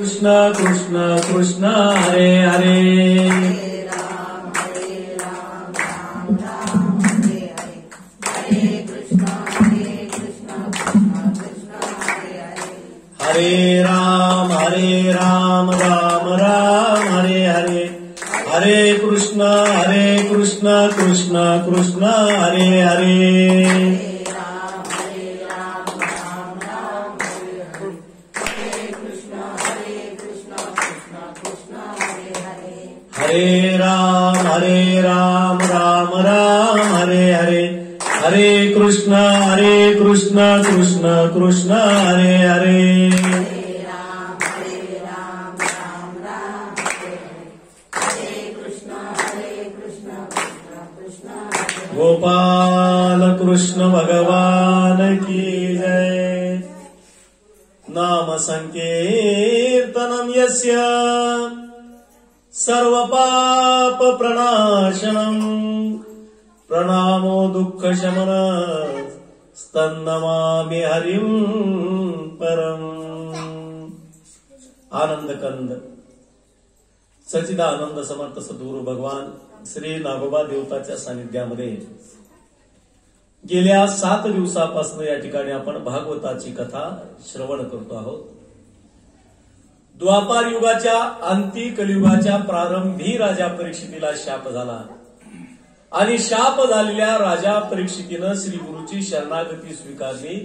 कृष्ण कृष्ण कृष्ण हरे हरे हरे राम राम राम हरे हरे हरे कृष्ण कृष्ण कृष्ण हरे हरे हरे राम राम राम हरे हरे हरे कृष्ण कृष्ण कृष्ण हरे हरे गोपाल कृष्ण भगवान की जय। नाम संकीर्तनम यस्य सर्व पाप प्रणाशनम प्रणामो दुःख शमन स्तन्नमामि हरिं परम। आनंद कंद सच्चिदानंद समर्थ सद्गुरु भगवान श्री नागोबा देवताच्या सानिध्यामध्ये गेल्या 7 दिवसापासून या ठिकाणी आपण भागवताची कथा श्रवण करतो आहोत। द्वापार युगाच्या अंती कलियुगाच्या प्रारंभी राजा परीक्षितीला शाप झाला आणि शाप झालेल्या राजा परीक्षितीनं श्री गुरुची शरणागती स्वीकारली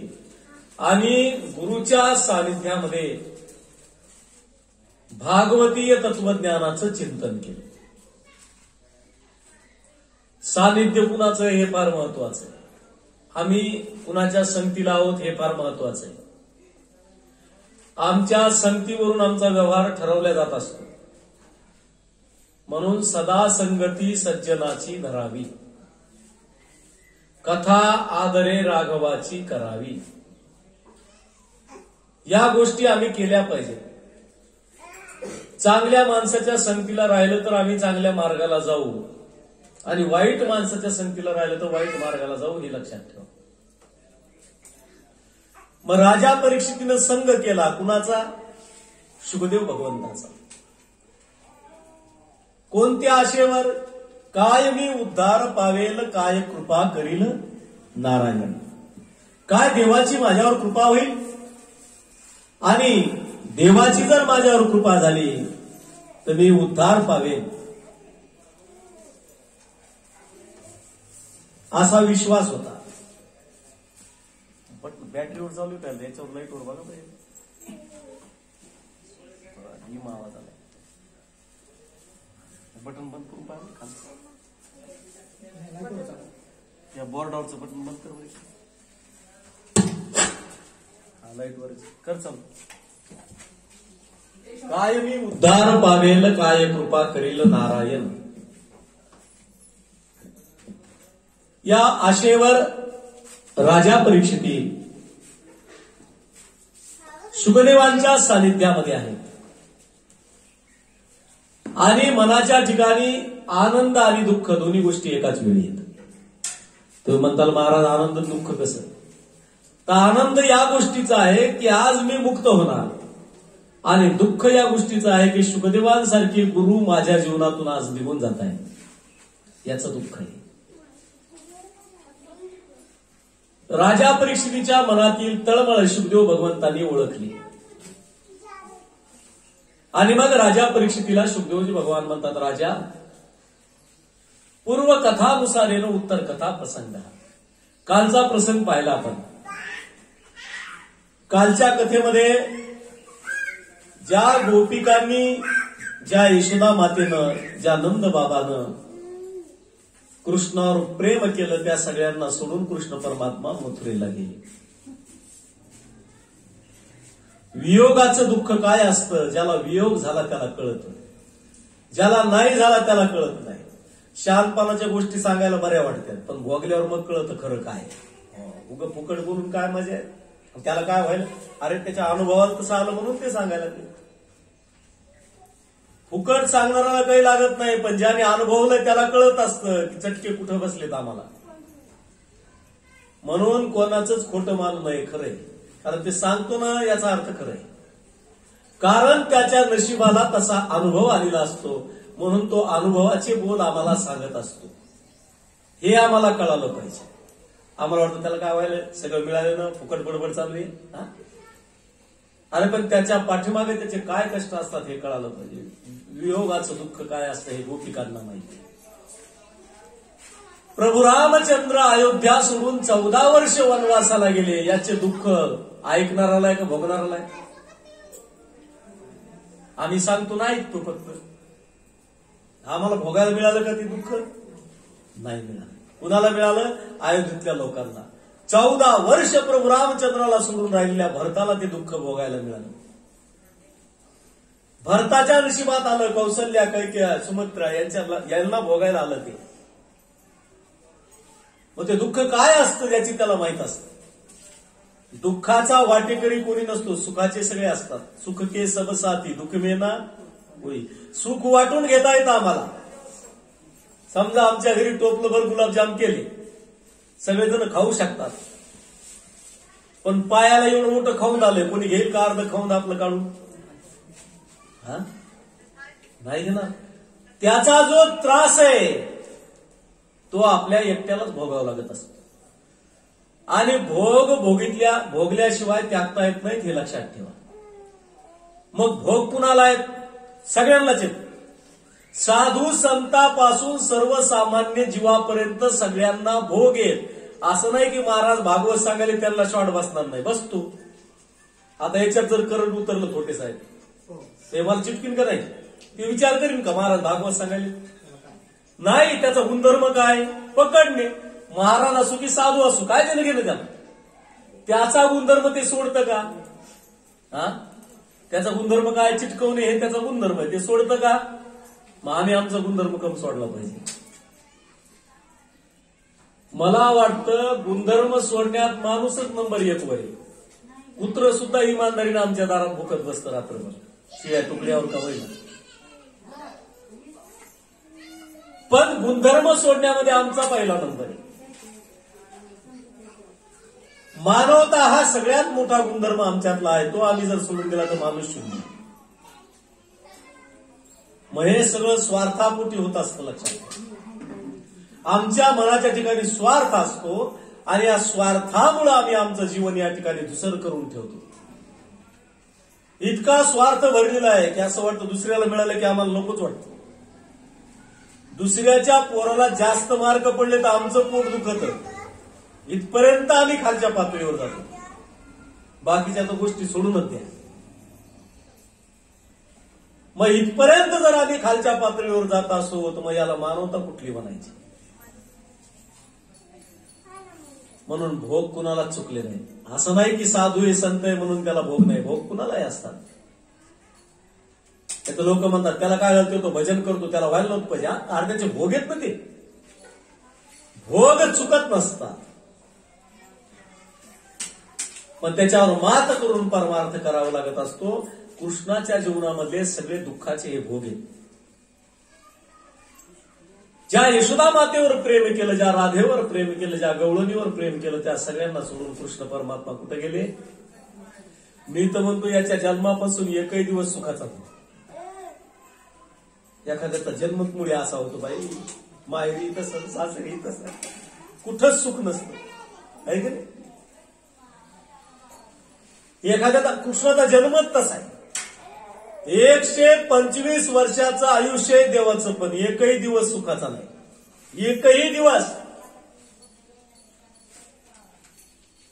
आणि गुरुच्या सानिध्यामध्ये भागवतीय तत्वज्ञानाचं चिंतन केलं। सानिध्य कुणाचं हे फार महत्वाचं आहे। आम्ही कुणाच्या संगतीला आहोत हे फार महत्वाचं आहे। आमच्या संगतीवरून आमचा व्यवहार ठरवला जात असतो, म्हणून सदा संगती सज्जनाची धरावी, कथा आदरे राघवाची करावी। या गोष्टी आम्ही केल्या पाहिजे। चांगल्या माणसाच्या संगतीला राहिलं तर आम्ही चांगल्या मार्गाला जाऊ आणि वाईट माणसाच्या संगतीला राहिलं तर वाईट मार्गाला जाऊ, हे लक्षात ठेवा। मग राजा परीक्षितीनं संग केला कुणाचा? शुकदेव भगवंताचा। कोणत्या आशेवर? काय मी उद्धार पावेल, काय कृपा करील नारायण। काय देवाची माझ्यावर कृपा होईल आणि देवाची जर माझ्यावर कृपा झाली तर मी उद्धार पावेन, असा विश्वास होता। पण बॅटरीवर चालू आहे, याच्यावर लाईटवर बघा पाहिजे। आवाज आला, बटन बंद करून पाहिजे खालचं, या बोर्डावरचं बटन बंद कर, लाईटवर कर चालू। काय मी उद्धार पावेल, काय कृपा करील नारायण, या आशेवर राजा परीक्षिती शुकदेवांच्या सानिध्यामध्ये आहे आणि मनाच्या ठिकाणी आनंद आणि दुःख दोन्ही गोष्टी एकाच वेळी येतात। तुम्ही म्हणताल महाराज आनंद दुःख कसं? तर आनंद या गोष्टीचा आहे की आज मी मुक्त होणार आणि दुःख या गोष्टीचं आहे की शुकदेवांसारखी गुरु माझ्या जीवनातून आज निघून जात आहे, याचं दुःख आहे। राजा परीक्षितीच्या मनातील तळमळ शुकदेव भगवंतांनी ओळखली आणि मग राजा परीक्षितीला शुकदेवजी भगवान म्हणतात, राजा पूर्व कथानुसारेनं उत्तर कथा प्रसंग। कालचा प्रसंग पाहिला आपण। कालच्या कथेमध्ये ज्या गोपिकांनी, ज्या यशोदा मातेनं, ज्या नंद बाबानं कृष्णावर प्रेम केलं, त्या सगळ्यांना सोडून कृष्ण परमात्मा मथुरेला गेले। वियोगाचं दुःख काय असतं? ज्याला वियोग झाला त्याला कळत, ज्याला नाही झाला त्याला कळत नाही। शहाणपणाच्या गोष्टी सांगायला बऱ्या वाटतात, पण भोगल्यावर मग कळतं खरं काय। उग फुकट बोलून काय मजा आहे? त्याला काय व्हायला? अरे त्याच्या अनुभवात तसं आलं म्हणून ते सांगायला लागले। फुकट सांगणाऱ्याला काही लागत नाही, पण ज्याने अनुभवलं त्याला कळत असतं की चटके कुठं बसलेत आम्हाला। म्हणून कोणाचंच खोटं मानू नये, खरंय, कारण ते सांगतो ना याचा अर्थ खरंय। कारण त्याच्या नशिबाला तसा अनुभव आलेला असतो, म्हणून तो अनुभवाचे बोध आम्हाला सांगत असतो. हे आम्हाला कळालं पाहिजे. आम्हाला वाटतं त्याला काय व्हायला, सगळं मिळालं ना, फुकट बडबड चालू आहे. अरे पण त्याच्या पाठीमागे त्याचे काय कष्ट असतात हे कळालं पाहिजे. वियोगाचं दुःख काय असतं हे गोपिकांना माहिती. प्रभू रामचंद्र अयोध्या सोडून 14 वर्ष वनवासाला गेले. याचे दुःख ऐकणाराला आहे का भोगणाराला आहे? आम्ही सांगतो नाही ऐकतो, फक्त आम्हाला भोगायला मिळालं का ते दुःख? नाही मिळालं. कुणाला मिळालं? अयोध्येतल्या लोकांना. 14 वर्ष प्रभू रामचंद्राला सोडून राहिलेल्या भरताला ते दुःख भोगायला मिळालं. भरताच्या नशिबात आलं, कौसल्या, कैकेयी, सुमित्रा यांना भोगायला आलं ते. मग ते दुःख काय असतं याची त्याला माहित असतं. दुःखाचा वाटेकरी कोणी नसतो, सुखाचे सगळे असतात. सुख के सब साथी, दुःख में ना कोई. सुख वाटून घेता येतं आम्हाला. समजा आमच्या घरी टोपलंभर गुलाबजाम केले, सगळेजण खाऊ शकतात. पण पायाला एवढं मोठं खाऊन आलंय, कोणी घेईल का अर्ध खाऊन आपलं काढून? नाही ना. त्याचा जो त्रास आहे तो आपल्या एकट्यालाच भोगावा लागत असतो. आणि भोगल्याशिवाय त्यागता येत नाहीत, हे लक्षात ठेवा. मग भोग कुणाला आहेत? सगळ्यांनाच येत. साधू संतापासून सर्वसामान्य जीवापर्यंत सगळ्यांना भोग येत. असं नाही की महाराज भागवत सांगायला त्यांना शॉर्ट बसणार नाही, बसतो. आता याच्यात जर करंट उतरलं थोटे साहेब, ते मला चिटकीन का नाही? ते विचार करीन का महाराज भागवत सांगायला? नाही. त्याचा गुणधर्म काय? पकडणे. महाराज असो की साधू असो, काय त्यानं गेलं त्याला? त्याचा गुणधर्म ते सोडतं का? त्याचा गुणधर्म काय? चिटकवणे हे त्याचा गुणधर्म आहे, ते सोडतं का? मग आम्ही आमचा गुणधर्म कम सोडला पाहिजे. मला वाटतं गुणधर्म सोडण्यात माणूसच नंबर 1 वर आहे. कुत्र सुद्धा इमानदारीनं आमच्या दारात भुकत बसतं रात्रभर, शिळ्या तुकड्यावर का होईना. पण गुणधर्म सोडण्यामध्ये आमचा पहिला नंबर आहे. मानवता हा सगळ्यात मोठा गुणधर्म आमच्यातला आहे. तो आम्ही जर सोडून दिला तर माणूस शून्य. मग हे सगळं स्वार्थापोटी होत असतं, लक्षात. आमच्या मनाच्या ठिकाणी स्वार्थ असतो आणि या स्वार्थामुळे आम्ही आमचं जीवन या ठिकाणी धुसर करून ठेवतो. इतका स्वार्थ भरलेला आहे की असं वाटतं दुसऱ्याला मिळालं की आम्हाला नकोच वाटतं. दुसऱ्याच्या पोराला जास्त मार्क पडले तर आमचं पोट दुखत. इथपर्यंत आम्ही खालच्या पातळीवर जातो. बाकीच्या तर गोष्टी सोडूनच द्या. मग इथपर्यंत जर आम्ही खालच्या पातळीवर जात असो तर मग याला मानवता कुठली म्हणायची? म्हणून भोग कुणाला चुकले नाही. असं नाही की साधू आहे, संत आहे म्हणून त्याला भोग नाही. भोग कुणालाही असतात. त्याचं लोक म्हणतात त्याला काय घालतो, तो भजन करतो, त्याला व्हायला नव्हतं पाहिजे. अर्ध्याचे भोग येत ना, ते भोग चुकत नसतात. पण त्याच्यावर मात करून परमार्थ करावा लागत असतो. कृष्णाच्या जीवनामधले सगळे दुःखाचे हे भोग आहेत. ज्या यशोदा मातेवर प्रेम केलं, ज्या राधेवर प्रेम केलं, ज्या गवळणीवर प्रेम केलं, त्या सगळ्यांना सोडून कृष्ण परमात्मा कुठे गेले? मी तर म्हणतो याच्या जन्मापासून एकही दिवस सुखाचा नाही. एखाद्याचा जन्मच मुळे असा होतो, बाई माहेरी तसं, सासरी तसं, कुठंच सुख नसतं, आहे की नाही? एखाद्याचा कृष्णाचा जन्मच तसा आहे. 125 वर्षाचं आयुष्य आहे देवाचं, पण एकही दिवस सुखाचा नाही. एकही दिवस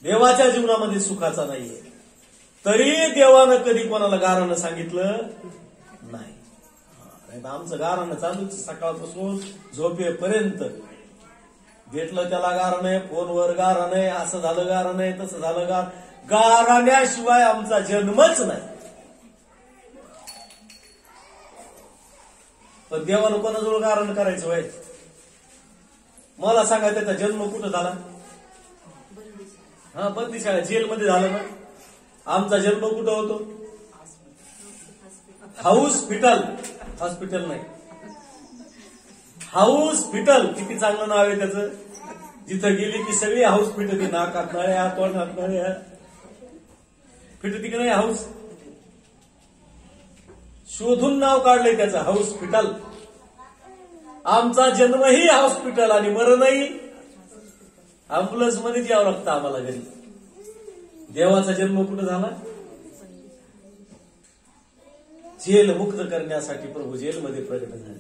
देवाच्या जीवनामध्ये सुखाचा नाहीये. तरी देवानं कधी कोणाला गारानं सांगितलं नाही. आमचं गारानं चालूच सकाळपासून झोपेपर्यंत. भेटलं त्याला गारण आहे, फोनवर गारण आहे, असं झालं गारण आहे, तसं झालं गाराण्याशिवाय आमचा जन्मच नाही. पण देवानं कोणाजवळ गारण करायचं व्हाय? मला सांगा त्याचा जन्म कुठं झाला? बंदीशाळा, जेलमध्ये झाला ना. आमचा जन्म कुठं होतो? हॉस्पिटल. हॉस्पिटल नाही, हॉस्पिटल. किती चांगलं नाव आहे त्याचं. जिथं गेली की सगळी हॉस्पिटल. नाकात नळ्या, तोंडात नळ्या, फिटती की नाही हाऊस? शोधून नाव काढलंय त्याचं हॉस्पिटल. आमचा जन्मही हॉस्पिटल आणि मरणही अँब्युलन्स मध्येच यावं लागतं आम्हाला घरी. देवाचा जन्म कुठं झाला? जेल मुक्त करण्यासाठी प्रभू जेलमध्ये प्रकट झाले.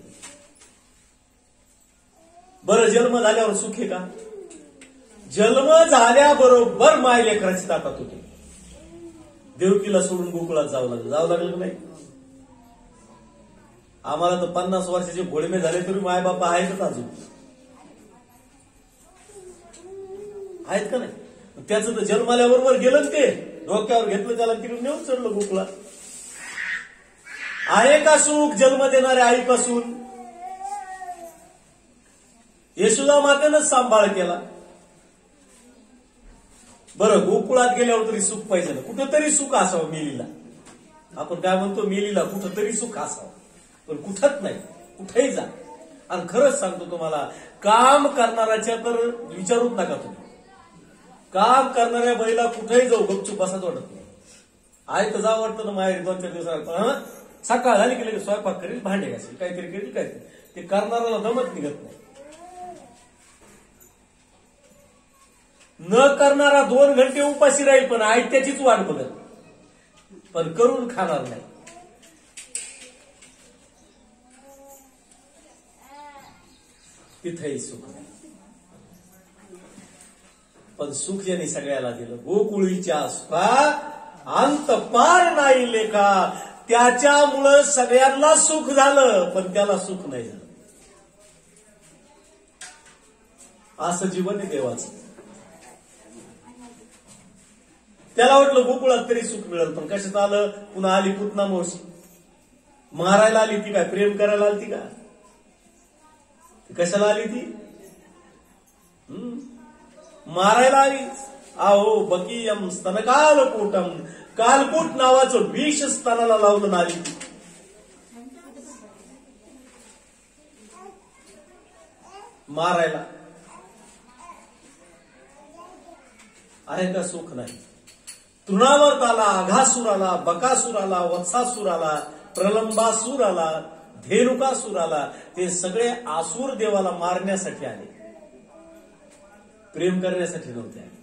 बरं, जन्म झाल्यावर सुख आहे का? जन्म झाल्याबरोबर माय लेकराची ताटात होती. देवकीला सोडून गोकुळात जावं लागलं नाही. आम्हाला तर 50 वर्षाचे घोडमे झाले तरी माय बापा आहेतच अजून, आहेत का नाही? त्याचं तर जन्माल्याबरोबर गेलं ते, डोक्यावर घेतलं त्याला तिकडून नेऊन चढलं गोकुळात. आहे का सुख जन्म देणाऱ्या आईपासून? येशुदा मातेनंच सांभाळ केला. बरं, गोकुळात गेल्यावर तरी सुख पाहिजे ना, कुठंतरी सुख असावं मेलीला. आपण काय म्हणतो, मेलीला कुठंतरी सुख असावं, पण कुठंच नाही. कुठेही जा. आणि खरंच सांगतो तुम्हाला, काम करणाऱ्याच्या तर विचारूच नका तुम्ही. काम करणाऱ्या बाईला कुठेही जाऊ गपचूप बसाच वाटत नाही. आहे तर जावं वाटतं ना माहेर 2-4 दिवसात. सकाळ झाली की लगेच स्वयंपाक करेल, भांडे घासेल, काहीतरी करेल, काहीतरी. ते करणाऱ्याला दमत निघत नाही. न करणारा 2 घंटे उपाशी राहील, पण त्याचीच वाट बघत, पण करून खाणार नाही. तिथेही सुख नाही. पण सुख ज्याने सगळ्याला दिलं, गोकुळीच्या सुखा अंत पार नाही लेखा. त्याच्यामुळं सगळ्यांना सुख झालं, पण त्याला सुख नाही झालं. असं जीवन आहे देवाचं. त्याला वाटलं गोकुळात तरी सुख मिळेल, पण कशात आलं? पुन्हा आली पुतना मावशी. मारायला आली ती काय? प्रेम करायला आली ती का? कशाला आली ती? मारायला आली. आहो बकीयम स्तनकालकूटम, कालकूट नावाचं विष स्तनाला लावलं आली ती. मारायला. आहे का सुख? नाही. तृणावर्ताला, अघासुराला, बकासुराला, वत्सासुराला, प्रलंबासुराला, धेनुकासुराला, ते सगळे आसुर देवाला मारण्यासाठी आले, प्रेम करण्यासाठी नव्हते आले.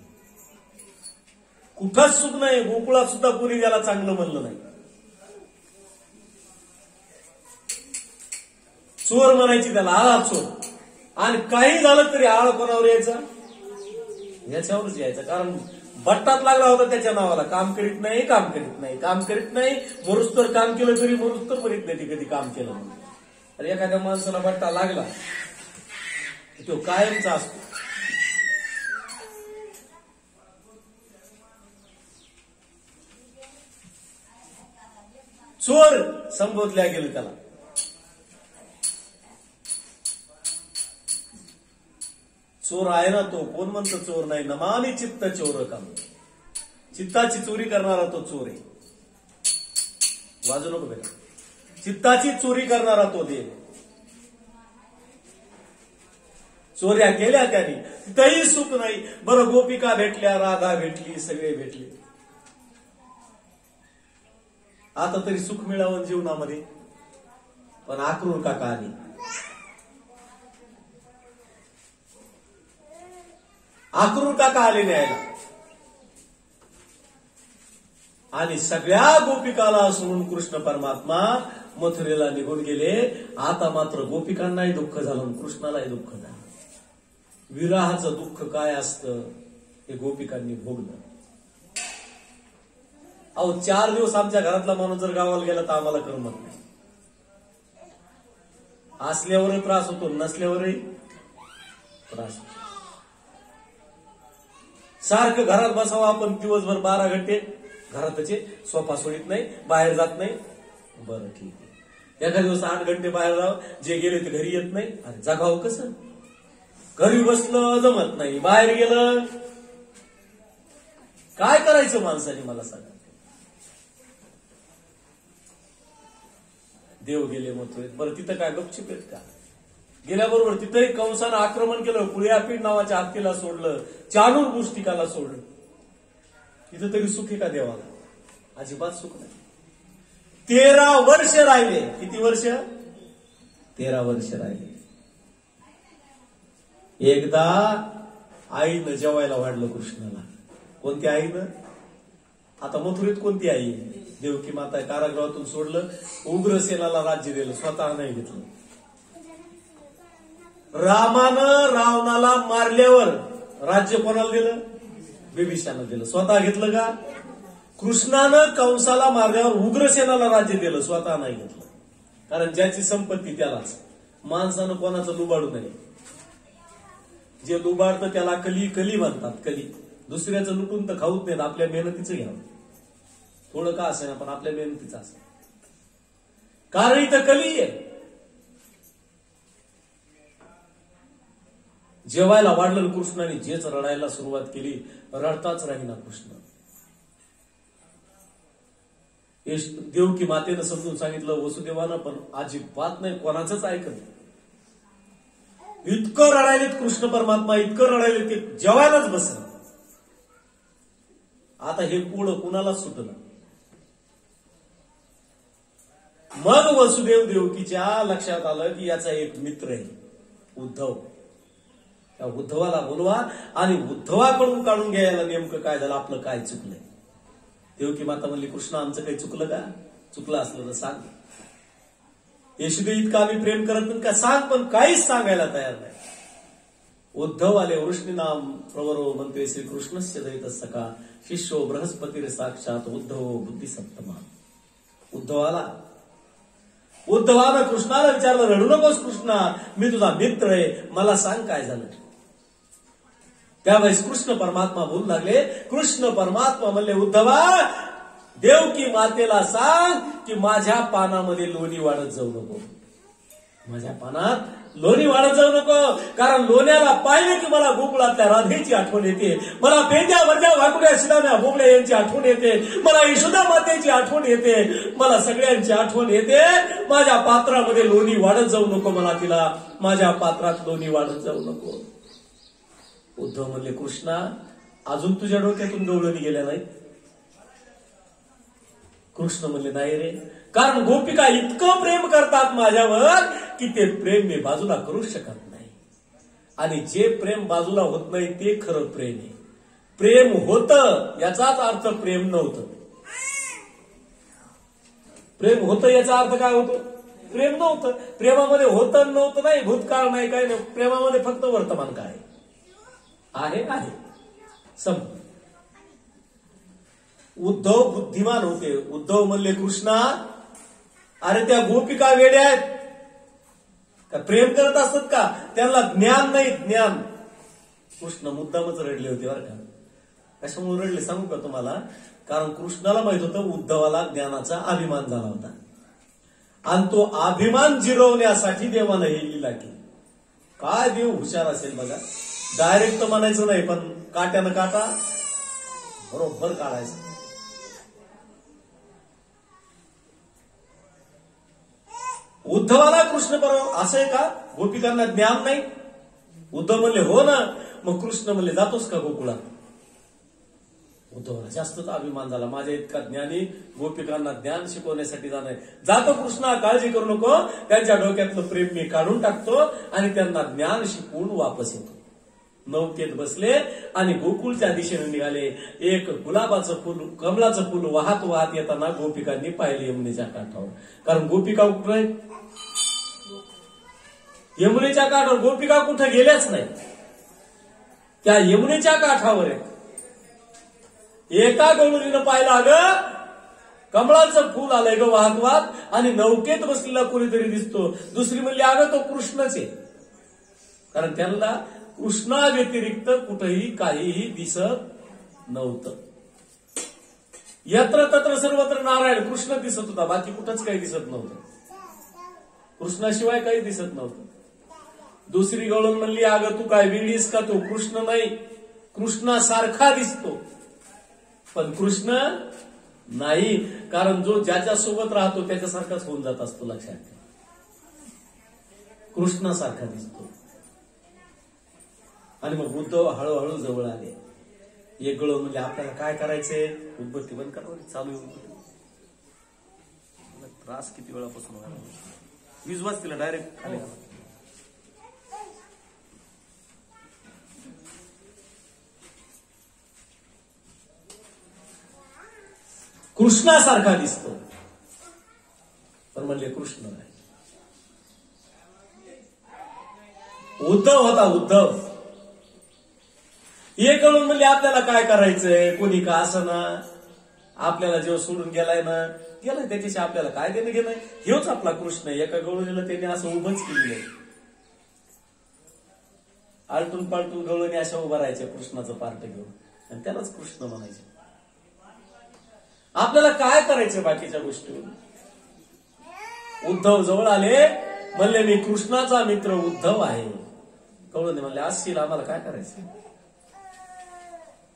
कुठंच सुख नाही. गोकुळात सुद्धा कोणी त्याला चांगलं म्हणलं नाही. चोर म्हणायची त्याला, आळा चोर. आणि काही झालं तरी आळ कोणावर यायचा? याच्यावरच यायचा. कारण बट्टात लागला होता त्याच्या नावाला. काम करीत नाही, काम करीत नाही, काम करीत नाही. मरुस्तर काम केलं तरी मरुस्तर म्हणत नाही ती कधी काम केलं म्हणून. अरे एखाद्या माणसाला बट्टा लागला तो कायमचा असतो. चोर संबोधल्या गेलं त्याला. चोर आहे ना तो. कोण म्हणतो चोर नाही? नमानी चित्त चोर काम. चित्ताची चोरी करणारा तो चोर आहे. वाजू नको बेटा. चित्ताची चोरी करणारा तो देव. चोऱ्या केल्या त्याने, तिथंही सुख नाही. बरं, गोपिका भेटल्या, राधा भेटली, सगळे भेटले. आता तरी सुख मिळावं जीवनामध्ये. पण आक्रूर काका आली. आक्रूर काका आले न्यायला. आणि सगळ्या गोपिकाला सोडून कृष्ण परमात्मा मथुरेला निघून गेले. आता मात्र गोपिकांनाही दुःख झालं, कृष्णालाही दुःख झालं. विराहाचं दुःख काय असतं हे गोपिकांनी भोगलं. अहो 4 दिवस आमच्या घरातला माणूस जर गावाला गेला तर आम्हाला करमत नाही. असल्यावरही त्रास होतो, नसल्यावरही त्रास होतो. सारखं घरात बसावं आपण दिवसभर 12 घंटे घरातचे. सोफा सोडित नाही, बाहेर जात नाही. बरं ठीक आहे. एखाद्या दिवस 8 घंटे बाहेर जावं. जे गेले ते घरी येत नाही. अरे जगावं कसं? घरी बसलं जमत नाही, बाहेर गेलं काय करायचं माणसाने? मला सांगा. देव गेले मथुरेत. बरं तिथं काय गपचिप आहेत का? गेल्याबरोबर तिथंही कंसानं आक्रमण केलं. कुळ्यापीठ नावाच्या हत्तीला सोडलं, चाणूर पुष्टिकाला सोडलं. तिथं तरी सुख आहे का देवाला? अजिबात सुख नाही. 13 वर्ष राहिले. किती वर्ष? 13 वर्ष राहिले. एकदा आईनं जेवायला वाढलं कृष्णाला. कोणत्या आईनं? आता मथुरेत कोणती आई? देवकी माता. कारागृहातून सोडलं, उग्रसेनाला राज्य दिलं, स्वतः नाही घेतलं. रामानं रावणाला मारल्यावर राज्य कोणाला दिलं? बिभीषणाला दिलं. स्वतः घेतलं का? कृष्णानं कंसाला मारल्यावर उग्रसेनाला राज्य दिलं, स्वतः नाही घेतलं. कारण ज्याची संपत्ती त्यालाच. माणसानं कोणाचं लुबाडू नये. जे लुबाडतं त्याला कली कली म्हणतात. कली. दुसऱ्याचं लुटून तर खाऊच नाहीत. आपल्या मेहनतीचं घ्यावं. थोडं का असेना पण आपल्या मेहनतीचं असेल. कारण इथं कली आहे. जेवायला वाढलं कृष्णाने जेच रडायला सुरुवात केली. रडताच राहीना कृष्ण. देवकी मातेनं समजून सांगितलं वसुदेवानं, पण अजिबात नाही कोणाचंच ऐकत. इतकं रडायलेत कृष्ण परमात्मा, इतकं रडायले ते जेवायलाच बसलं. आता हे पुढं कुणालाच सुटलं. मग वसुदेव देवकीच्या लक्षात आलं की याचा एक मित्र आहे उद्धव. त्या उद्धवाला बोलवा आणि उद्धवाकडून काढून घ्यायला नेमकं काय झालं, आपलं काय चुकलंय. देवकी माता म्हणली कृष्ण आमचं काही चुकलं का? चुकलं असलं तर सांग. येशुदे इतकं आम्ही प्रेम करत नाही का? सांग. पण काहीच सांगायला तयार नाही. उद्धव आले. वृष्णी नाम प्रवरो म्हणते श्रीकृष्णस्य दयित सखा शिष्यो बृहस्पती साक्षात उद्धव बुद्धी सप्तमा. उद्धवाला उद्धवानं कृष्णाला विचारलं रडू नकोस कृष्णा, मी तुझा मित्र आहे, मला सांग काय झालं. त्यावेळेस कृष्ण परमात्मा बोलू लागले. कृष्ण परमात्मा म्हणले उद्धवा देवकी मातेला सांग की माझ्या पानामध्ये लोणी वाढत जाऊ नको. माझ्या पानात लोणी वाढत जाऊ नको. कारण लोण्याला पाहिले की मला गोकुळातल्या राधेची आठवण येते. मला पेंड्या वर्ध्या वाकुड्या शिदाम्या बोबड्या यांची आठवण येते. मला यशोदा मातेची आठवण येते. मला सगळ्यांची आठवण येते. माझ्या पात्रामध्ये लोणी वाढत जाऊ नको. मला तिला माझ्या पात्रात लोणी वाढत जाऊ नको. उद्धव म्हणले कृष्णा अजून तुझ्या डोक्यातून गवळणी गेल्या नाही? कृष्ण म्हणले नाही रे. कारण गोपिका इतकं प्रेम करतात माझ्यावर की ते प्रेम मी बाजूला करू शकत नाही. आणि जे प्रेम बाजूला होत नाही ते खरं प्रेम आहे. प्रेम होतं याचाच अर्थ प्रेम नव्हतं. प्रेम होतं याचा अर्थ काय होतो? प्रेम नव्हतं. प्रेमामध्ये होतं नव्हतं नाही, भूतकाळ नाही, काय नाही. प्रेमामध्ये फक्त वर्तमान काय आहे आहे संप. उद्धव बुद्धिमान होते. उद्धव म्हणले कृष्णा अरे त्या गोपिका वेड्या आहेत का? प्रेम करत असतात का? त्यांना ज्ञान नाही. ज्ञान. कृष्ण मुद्दामच रडले होते बरं का. कशामुळे रडले सांगू का तुम्हाला? कारण कृष्णाला माहित होतं उद्धवाला ज्ञानाचा अभिमान झाला होता. आणि तो अभिमान जिरवण्यासाठी देवानं ही लीला केली. काय देव हुशार असेल बघा. डायरेक्ट म्हणायचं नाही, पण काट्यानं काटा बरोबर काढायचं. उद्धवाला कृष्ण बरोबर असं आहे का? गोपिकांना ज्ञान नाही? उद्धव म्हणले हो ना. मग कृष्ण म्हणले जातोस का गोकुळात? उद्धवाला जास्तच अभिमान झाला. माझ्या इतका ज्ञानी गोपिकांना ज्ञान शिकवण्यासाठी जाणार. जातो कृष्णा, काळजी करू नको. त्यांच्या डोक्यातलं प्रेम मी काढून टाकतो आणि त्यांना ज्ञान शिकवून वापस येतो. नौकेत बसले आणि गोकुळच्या दिशेने निघाले. एक गुलाबाचं फुल, कमळाचं फुल वाहत वाहत येताना गोपिकांनी पाहिले यमुनेच्या काठावर. कारण गोपिका कुठं आहेत? यमुनेच्या काठावर. गोपिका कुठं गेल्याच नाही, त्या यमुनेच्या काठावर आहेत. एका गवळणीनं पाहिलं अगं कमळाचं फुल आलंय ग वाहत वाहत आणि नौकेत बसलेला कोणीतरी दिसतो. दुसरी म्हणली अगं तो कृष्णच आहे. कारण त्यांना कृष्णा व्यतिरिक्त कुठेही काहीही दिसत नव्हतं. यत्र तत्र सर्वत्र नारायण कृष्ण दिसत होता, बाकी कुठंच काही दिसत नव्हतं. कृष्णाशिवाय काही दिसत नव्हतं. दुसरी गवळण म्हणली अगं तू काय वेडीस का? तो कृष्ण नाही, कृष्णासारखा दिसतो पण कृष्ण नाही. कारण जो ज्याच्यासोबत राहतो त्याच्यासारखाच होऊन जात असतो. लक्षात ठेवा. कृष्णासारखा दिसतो. आणि मग उद्धव हळूहळू जवळ आले. एक गळ म्हणजे आपल्याला काय करायचंय? उदबत्ती बंद करावं. चालू त्रास किती वेळापासून व्हायला, 20 वाजतील डायरेक्ट खाली घाला. कृष्णासारखा दिसतो, पण म्हणले कृष्ण नाही. उद्धव होता उद्धव. हे कळून म्हणले आपल्याला काय करायचंय, कोणी का असना, आपल्याला जेव्हा सोडून गेलाय ना, गेलाय त्याच्याशी आपल्याला काय देणं घेणं, हेच आपला कृष्ण आहे. एका गवळणीला त्याने असं उभंच केली आहे, आलटून पालटून गवळणी अशा उभा राहायच्या कृष्णाचं पार्ट घेऊन, आणि त्यालाच कृष्ण म्हणायचे. आपल्याला काय करायचं बाकीच्या गोष्टी. उद्धव जवळ आले, म्हणले मी कृष्णाचा मित्र उद्धव आहे. कळून म्हणले असशील, आम्हाला काय करायचं,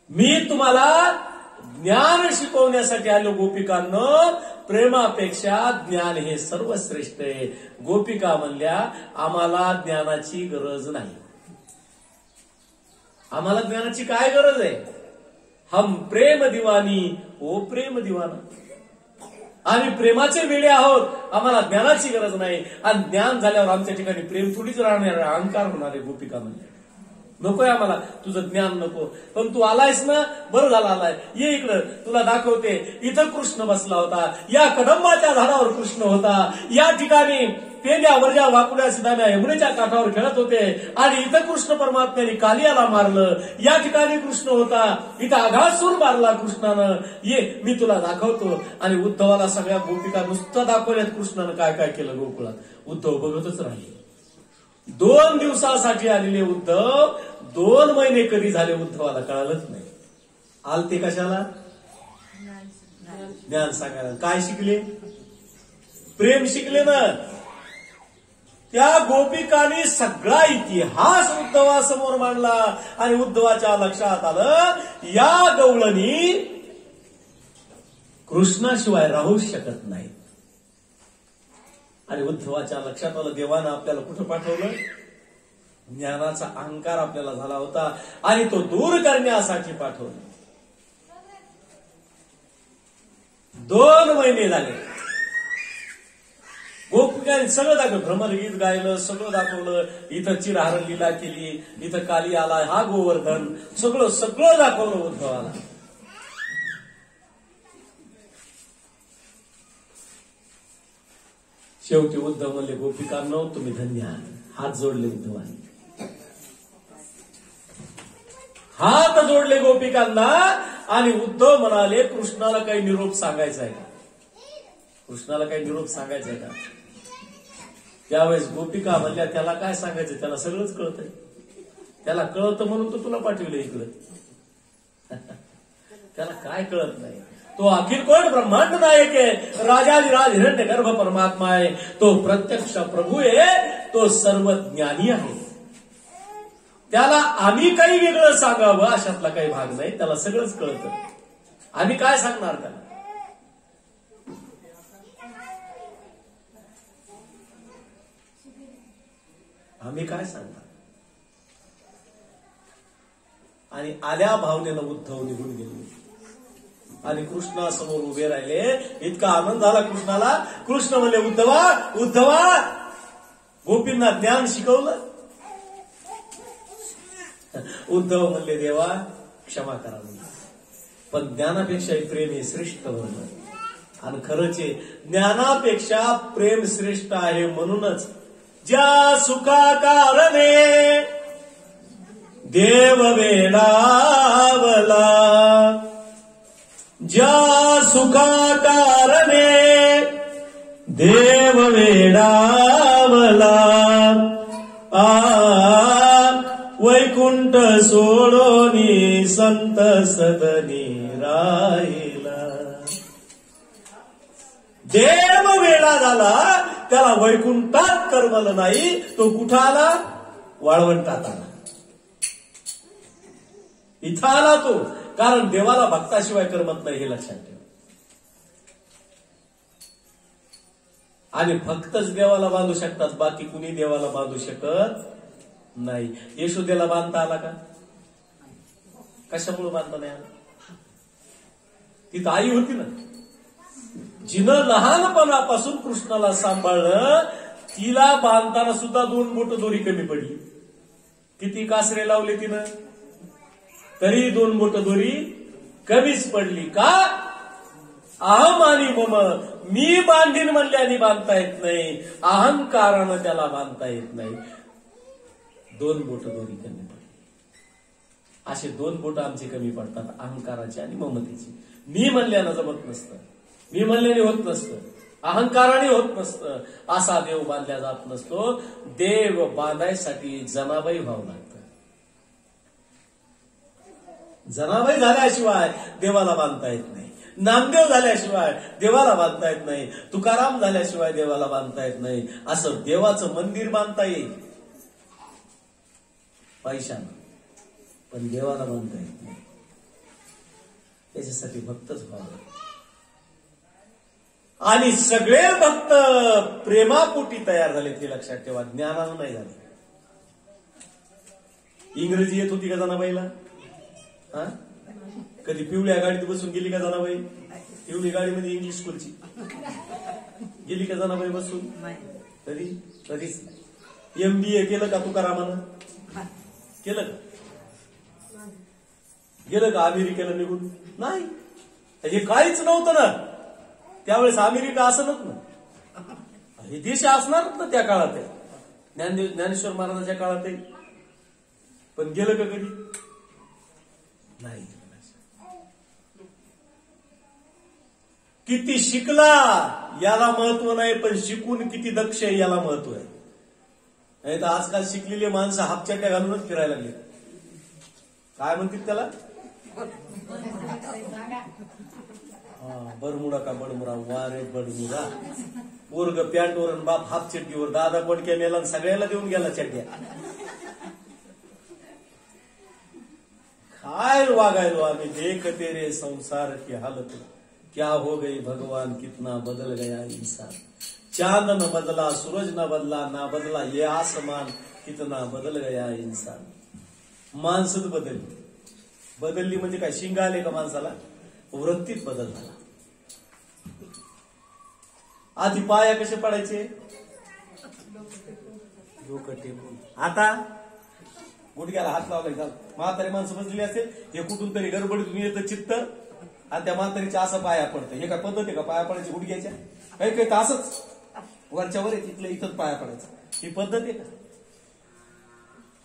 मी तुम्हाला ज्ञान शिकवण्यासाठी आलो गोपिकांनो. प्रेमापेक्षा ज्ञान हे सर्वश्रेष्ठ आहे. गोपिका म्हणल्या आम्हाला ज्ञानाची गरज नाही. आम्हाला ज्ञानाची काय गरज आहे, हम प्रेम दिवानी ओ प्रेम दिवाना. आम्ही प्रेमाचे वेडे आहोत, आम्हाला ज्ञानाची गरज नाही. आणि ज्ञान झाल्यावर आमच्या ठिकाणी प्रेम थोडीच राहणार, अहंकार होणार आहे. गोपिका म्हणजे नकोय आम्हाला तुझं ज्ञान, नको. पण तू आलायस ना, बरं झालं आलाय, ये इकडं तुला दाखवते. इथं कृष्ण बसला होता, या कदंबाच्या झाडावर कृष्ण होता, या ठिकाणी पेल्या वरच्या वाकुड्या सिधाम्या यमुनेच्या काठावर खेळत होते, आणि इथं कृष्ण परमात्म्याने कालियाला मारलं. या ठिकाणी कृष्ण होता, इथं आघासूर मारला कृष्णानं, ये मी तुला दाखवतो. आणि उद्धवाला सगळ्या गोपिका नुसतं दाखवल्यात कृष्णानं काय काय केलं गोकुळात. उद्धव बघतच राहिले. 2 दिवसासाठी आलेले उद्धव 2 महिने कधी झाले उद्धवाला कळालंच नाही. आलते कशाला, ज्ञान सांगायला. काय शिकले, प्रेम शिकले ना. त्या गोपिकांनी सगळा इतिहास उद्धवासमोर मांडला, आणि उद्धवाच्या लक्षात आलं या गवळणी कृष्णाशिवाय राहू शकत नाही. आणि उद्धवाच्या लक्षात आलं देवानं आपल्याला कुठं पाठवलं, ज्ञानाचा अहंकार आपल्याला झाला होता, आणि तो दूर करण्यासाठी पाठवलं. 2 महिने झाले. गोपिकांनी सगळं दाखवलं, भ्रमरगीत गायलं, सगळं दाखवलं. इथं चिरहरण लीला केली, इथं काली आला, हा गोवर्धन, सगळं सगळं दाखवलं उद्धवाला. शेवटी उद्धव म्हणले गोपिकांनो तुम्ही धन्य आहात. हात जोडले उद्धवाने, हात जोडले गोपिकांना. आणि उद्धव म्हणाले कृष्णाला काही निरोप सांगायचा आहे का, कृष्णाला काही निरोप सांगायचा आहे का. त्यावेळेस गोपिका म्हणल्या त्याला काय सांगायचं, त्याला सगळंच कळतंय, त्याला कळतं म्हणून तो तुला पाठवलं इकडं. त्याला काय कळत नाही. तो अखिल कोण ब्रह्मांड नायक आहे, राजाधिराज हिरण्य गर्भ परमात्मा आहे, तो प्रत्यक्ष प्रभू आहे, तो सर्व ज्ञानी आहे. त्याला आम्ही काही वेगळं सांगावं अशातला काही भाग नाही, त्याला सगळंच कळतं. आम्ही काय सांगणार त्याला. आम्ही काय सांगणार. आणि आल्या भावनेनं उद्धव निघून गेले, आणि कृष्णासमोर उभे राहिले. इतका आनंद झाला कृष्णाला. कृष्ण म्हणले उद्धवा उद्धवा, गोपींना ज्ञान शिकवलं. उद्धव म्हणले देवा क्षमा करा, पण ज्ञानापेक्षाही प्रेम हे श्रेष्ठ होतं. आणि खरंच ज्ञानापेक्षा प्रेम श्रेष्ठ आहे. म्हणूनच ज्या सुखा कारणे देव वेडावला, ज्या सुखा कारणे देव वेडावला, वैकुंठ सोडोनी संत सदनी राहिला. देव वेडा झाला, त्याला वैकुंठात करमलं नाही, तो कुठं आला, वाळवंटात आला. इथं आला तो, कारण देवाला भक्ताशिवाय करमत नाही हे लक्षात ठेवा. आणि भक्तच देवाला बांधू शकतात, बाकी कुणी देवाला बांधू शकत नाही. यशोदेला बांधता आला का, कशामुळे बांधता नाही आला. तिथं आई होती ना, जिनं लहानपणापासून कृष्णाला सांभाळलं तिला बांधताना सुद्धा 2 बोट दोरी कमी पडली. किती कासरे लावले तिनं तरी 2 बोट दोरी कमीच पडली. का? अहम आणि मम, मी बांधीन म्हणल्याने बांधता येत नाही, अहंकारानं त्याला बांधता येत नाही. 2 बोट दोरी कमी पडली. असे 2 बोट आमचे कमी पडतात, अहंकाराची आणि ममतेची. मी म्हणल्यानं जमत नसतं, मी म्हणल्याने होत नसतं, अहंकाराने होत नसतं. असा देव बांधल्या जात नसतो. देव बांधायसाठी जनाबाई व्हावं लागतं. जनाबाई झाल्याशिवाय देवाला बांधता येत नाही. नामदेव झाल्याशिवाय देवाला बांधता येत नाही. तुकाराम झाल्याशिवाय देवाला बांधता येत नाही. असं देवाचं मंदिर बांधता येईल पैशानं, पण देवाला बांधता येत नाही. त्याच्यासाठी भक्तच व्हावं. आणि सगळे भक्त प्रेमापोटी तयार झाले ते लक्षात ठेवा, ज्ञानानं नाही झाले. इंग्रजी येत होती का जनाबाईला? कधी पिवळ्या गाडीत बसून गेली का जनाबाई? पिवळी गाडीमध्ये इंग्लिश स्कूलची गेली का जनाबाई बसून? कधीच. MBA केलं का तुकारामानं? केलं का? गेलं का अमेरिकेला निघून? नाही. हे काहीच नव्हतं ना त्यावेळेस. अमेरिका असं नव्हतं ना, हे देश असणारच ना त्या काळात, ज्ञानेश्वर महाराजांच्या काळात. पण गेलं का कधी? नाही. किती शिकला याला महत्व नाही, पण शिकून किती दक्ष आहे याला महत्व आहे. नाही तर आजकाल शिकलेली माणसं हापचट्या घालूनच फिरायला लागली. काय म्हणतात त्याला? बरमुडा का बडमुडा, वारे बडमुडा. पोरग पॅन्टवर आणि बाप हाफ चड्डीवर. दादा पडक्या नेला आणि सगळ्याला देऊन गेला चड्ड्या. काय वागायलो आम्ही. देख तेरे संसार की हालत, क्या हो गई भगवान, कितना बदल गया इंसान. चांद न बदला, सूरज न बदला, ना बदला ये आसमान, कितना बदल गया इंसान. माणसंच बदलली म्हणजे काय? शिंग आले का माणसाला? वृत्तीत बदल झाला. आधी पाया कसे पडायचे? डोकं टेकून. आता गुडघ्याला हात लावलाय. म्हातारी माणसं बसलेली असेल, हे कुठून तरी गडबडीतून येतं चित्त आणि त्या म्हातारीच्या असं पाया पडतं. हे काय पद्धत आहे का पाया पडायची गुडघ्याच्या? काही काही तर असंच वरच्यावर तिथलं इथंच पाया पडायचं. ही पद्धत आहे का?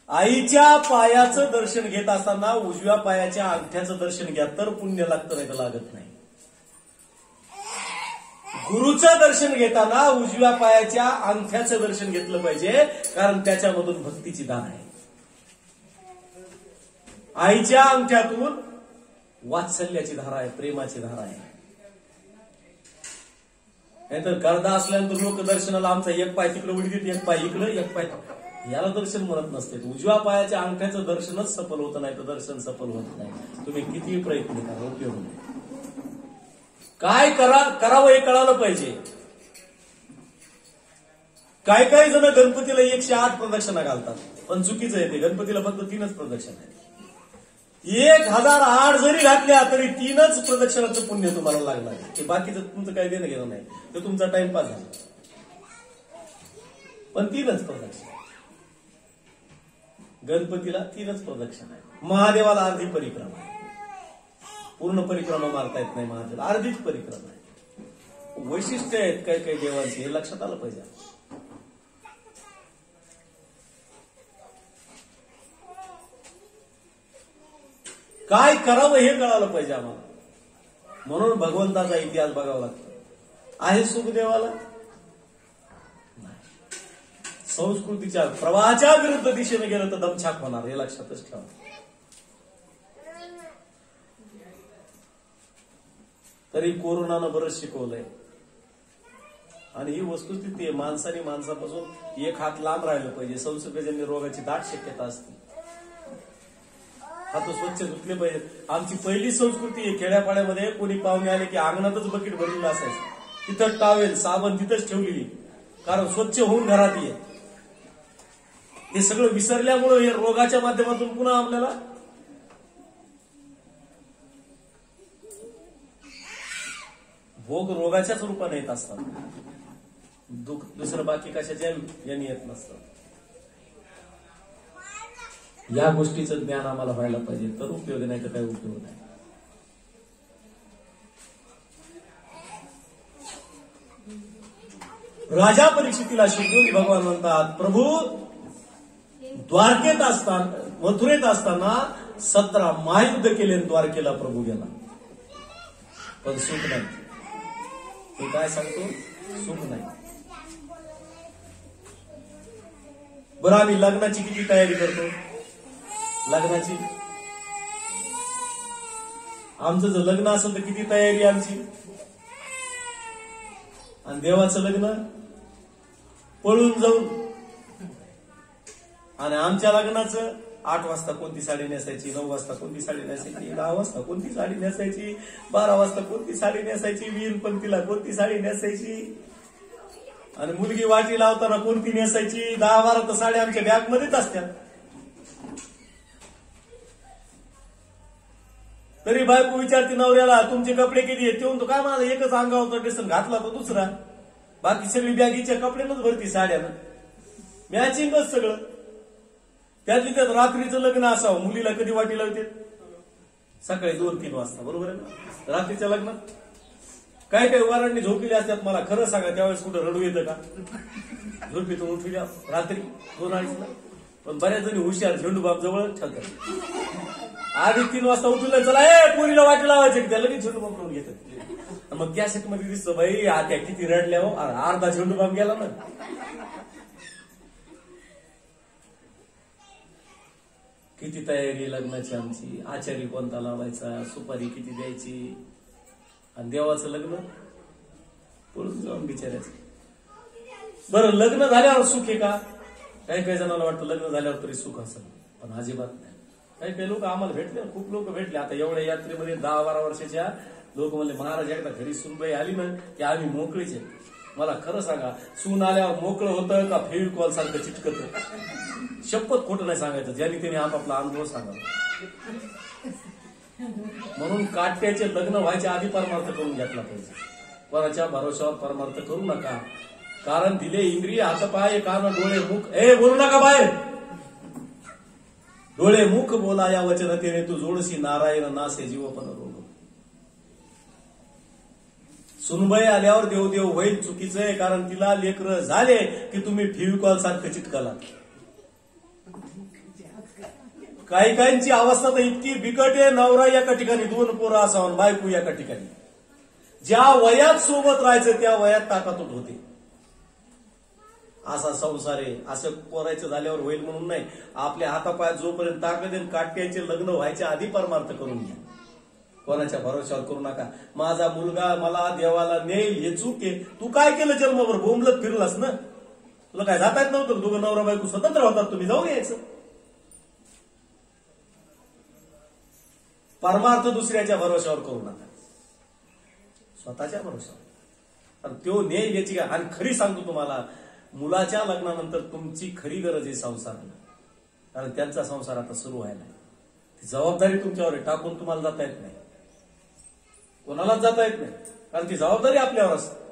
आईच्या पायाचं दर्शन घेत असताना उजव्या पायाच्या अंगठ्याचं दर्शन घ्या तर पुण्य लागतं, नाही तर लागत नाही. गुरुचं दर्शन घेताना उजव्या पायाच्या अंगठ्याचं दर्शन घेतलं पाहिजे, कारण त्याच्यामधून भक्तीची धार आहे. आईच्या अंगठ्यातून वात्सल्याची धारा आहे, प्रेमाची धारा आहे. नाहीतर गर्दा असल्यानंतर लोक दर्शनाला आमचा एक पाय तिकडे उडीत, एक पाय इकडे, एक पाय, याला दर्शन म्हणत नसते. उजव्या पायाच्या अंगठ्याचं दर्शनच सफल होत नाही, तर दर्शन सफल होत नाही. तुम्ही कितीही प्रयत्न करा, उपयोग नाही. काय करावं हे कळालं पाहिजे. काही जण गणपतीला 108 प्रदक्षिणा घालतात, पण चुकीचं आहे ते. गणपतीला फक्त 3च प्रदक्षिणा आहे. 1008 जरी घातल्या तरी 3च प्रदक्षिणाचं पुण्य तुम्हाला लागणार आहे. ते बाकीचं तुमचं काही देणं घेणं नाही, ते तुमचा टाइमपास झाला. पण 3च प्रदक्षिणा. गणपतीला 3च प्रदक्षिणा आहे. महादेवाला अर्धी परिक्रमा आहे. पूर्ण परिक्रमा मारता येत नाही महादेवाला, अर्धीच परिक्रमा आहे. वैशिष्ट्य आहेत काही देवांचे, हे लक्षात आलं पाहिजे. काय करावं हे कळालं पाहिजे आम्हाला. म्हणून भगवंताचा इतिहास बघावा लागतो. आहे सुख देवाला? संस्कृतीच्या प्रवाहाच्या विरुद्ध दिशेने गेलं तर दमछाक होणार, हे लक्षातच ठेवा. तरी कोरोनानं बरंच शिकवलंय. आणि ही वस्तुस्थिती आहे. माणसाने माणसापासून एक हात लांब राहिलं पाहिजे. संसर्गजन्य रोगाची दाट शक्यता असते. हात स्वच्छ धुतले पाहिजे. आमची पहिली संस्कृती आहे. खेड्यापाड्यामध्ये कोणी पाहुणे आले की अंगणातच बकेट भरलेलं असायचं. तिथं टावेल साबण तिथंच ठेवलेली, कारण स्वच्छ होऊन घरात ये. हे सगळं विसरल्यामुळे हे रोगाच्या माध्यमातून पुन्हा आपल्याला भोग रोगाच्याच रूपाने येत असतात, दुसरं बाकी कशाच्या यांनी येत नसतं. या गोष्टीचं ज्ञान आम्हाला व्हायला पाहिजे, तर उपयोग नाही तर काही उपयोग नाही. राजा परीक्षितीला शुद्धोली भगवान म्हणतात, प्रभू द्वारकेत असताना, मथुरेत असताना 17 महायुद्ध केले, द्वारकेला प्रभू गेला, पण सुख नाही. ते काय सांगतो, सुख नाही. बरं, आम्ही लग्नाची किती तयारी करतो, लग्नाची आमचं जर लग्न असेल तर किती तयारी आमची, आणि देवाचं लग्न पळून जाऊन. आणि आमच्या लग्नाचं 8 वाजता कोणती साडी नेसायची, 9 वाजता कोणती साडी नेसायची, 10 वाजता कोणती साडी नेसायची, 12 वाजता कोणती साडी नेसायची, वीरपंथीला कोणती साडी नेसायची, आणि मुलगी वाटी लावताना कोणती नेसायची. 10-12 तर साड्या आमच्या बॅगमध्येच असतात. तरी बायको विचारते नवऱ्याला, तुमचे कपडे किती आहेत, तो काय माझा एकच अंगावर ड्रेस घातला तो दुसरा, बाकी सगळी बॅगीच्या कपड्यानच भरती, साड्यानं मॅचिंगच सगळं. त्यातली त्यात रात्रीचं लग्न असावं, मुलीला कधी वाटी लावते, सकाळी 2-3 वाजता, बरोबर आहे ना. रात्रीच्या लग्नात काय काय वारांनी झोपलेले असतात. मला खरं सांगा, त्यावेळेस कुठं रडू येतं का, झोपेतून उठल्या रात्री 2-2:30ला. पण बऱ्याच जणी हुशार झेंडूबाब जवळ ठेवतात. आधी 3 वाजता उठलं, चला पोरीला वाटी लावायचे, त्या लगेच झेंडूबाब लावून घेतात. मग कॅसेट मध्ये दिसतं, बाई आत्या किती रडल्या हो, अर्धा झेंडूबाब गेला ना. किती तयारी लग्नाची आमची, आचारी कोणता लावायचा, सुपारी किती द्यायची, आणि देवाचं लग्न पळून जाऊन बिचारायचं. बरं, लग्न झाल्यावर सुख आहे का? काही काही जणांना वाटतं लग्न झाल्यावर तरी सुख असेल, पण अजिबात नाही. काही काही लोक आम्हाला भेटले, खूप लोक भेटले. आता एवढ्या यात्रेमध्ये 10-12 वर्षाच्या लोक म्हणले, महाराज एकदा घरी सुनबाई आली ना की आम्ही मोकळीच आहे. मला खरं सांगा, सून आल्यावर मोकळं होतं का फेविकॉल सारखं चिटकत? शपथ खोटं नाही सांगायचं, ज्यांनी त्यांनी आपापला अनुभव सांगावा. म्हणून काट्याचे लग्न व्हायच्या आधी परमार्थ करून घेतला पाहिजे. कोणाच्या भरोशावर परमार्थ करू नका. कारण दिले इंद्रिय, हातपाय, कान, डोळे, मुख, बोलू नका बाहेर. डोळे मुख बोला या वचनतेने तू जोडशी नारायण नासे जीवपण रोग. सुनबाई आल्यावर देवदेव होईल चुकीचं आहे, कारण तिला लेकर झाले की तुम्ही फेविकॉल सारखं चिटकाला. काही काहींची अवस्था तर इतकी बिकट आहे, नवरा एका ठिकाणी, 2 पोरं असावं, बायको एका ठिकाणी. ज्या वयात सोबत राहायचं त्या वयात टाकातूट होते. असा संसार आहे. असं पोरायचं झाल्यावर होईल म्हणून नाही, आपल्या हातापायात जोपर्यंत ताकद येईल, काट्याचे लग्न व्हायच्या आधी परमार्थ करून घ्या. कोणाच्या भरोशावर करू नका. माझा मुलगा मला देवाला नेईल हे चूक आहे. तू काय केलं जन्मभर? बोंबलत फिरलास ना, तुला काय जाता येत नव्हतं? दोघं नवरा बायको स्वतंत्र होतात, तुम्ही जाऊन यायचं. परमार्थ दुसऱ्याच्या भरोशावर करू नका, स्वतःच्या भरोशावर. आणि तो नेईल याची काय. आणि खरी सांगतो तुम्हाला, मुलाच्या लग्नानंतर तुमची खरी गरज आहे संसाराला, कारण त्यांचा संसार आता सुरू व्हायला. ती जबाबदारी तुमच्यावर आहे, टाकून तुम्हाला जाता येत नाही, कोणालाच जाता येत नाही, कारण ती जबाबदारी आपल्यावर असते.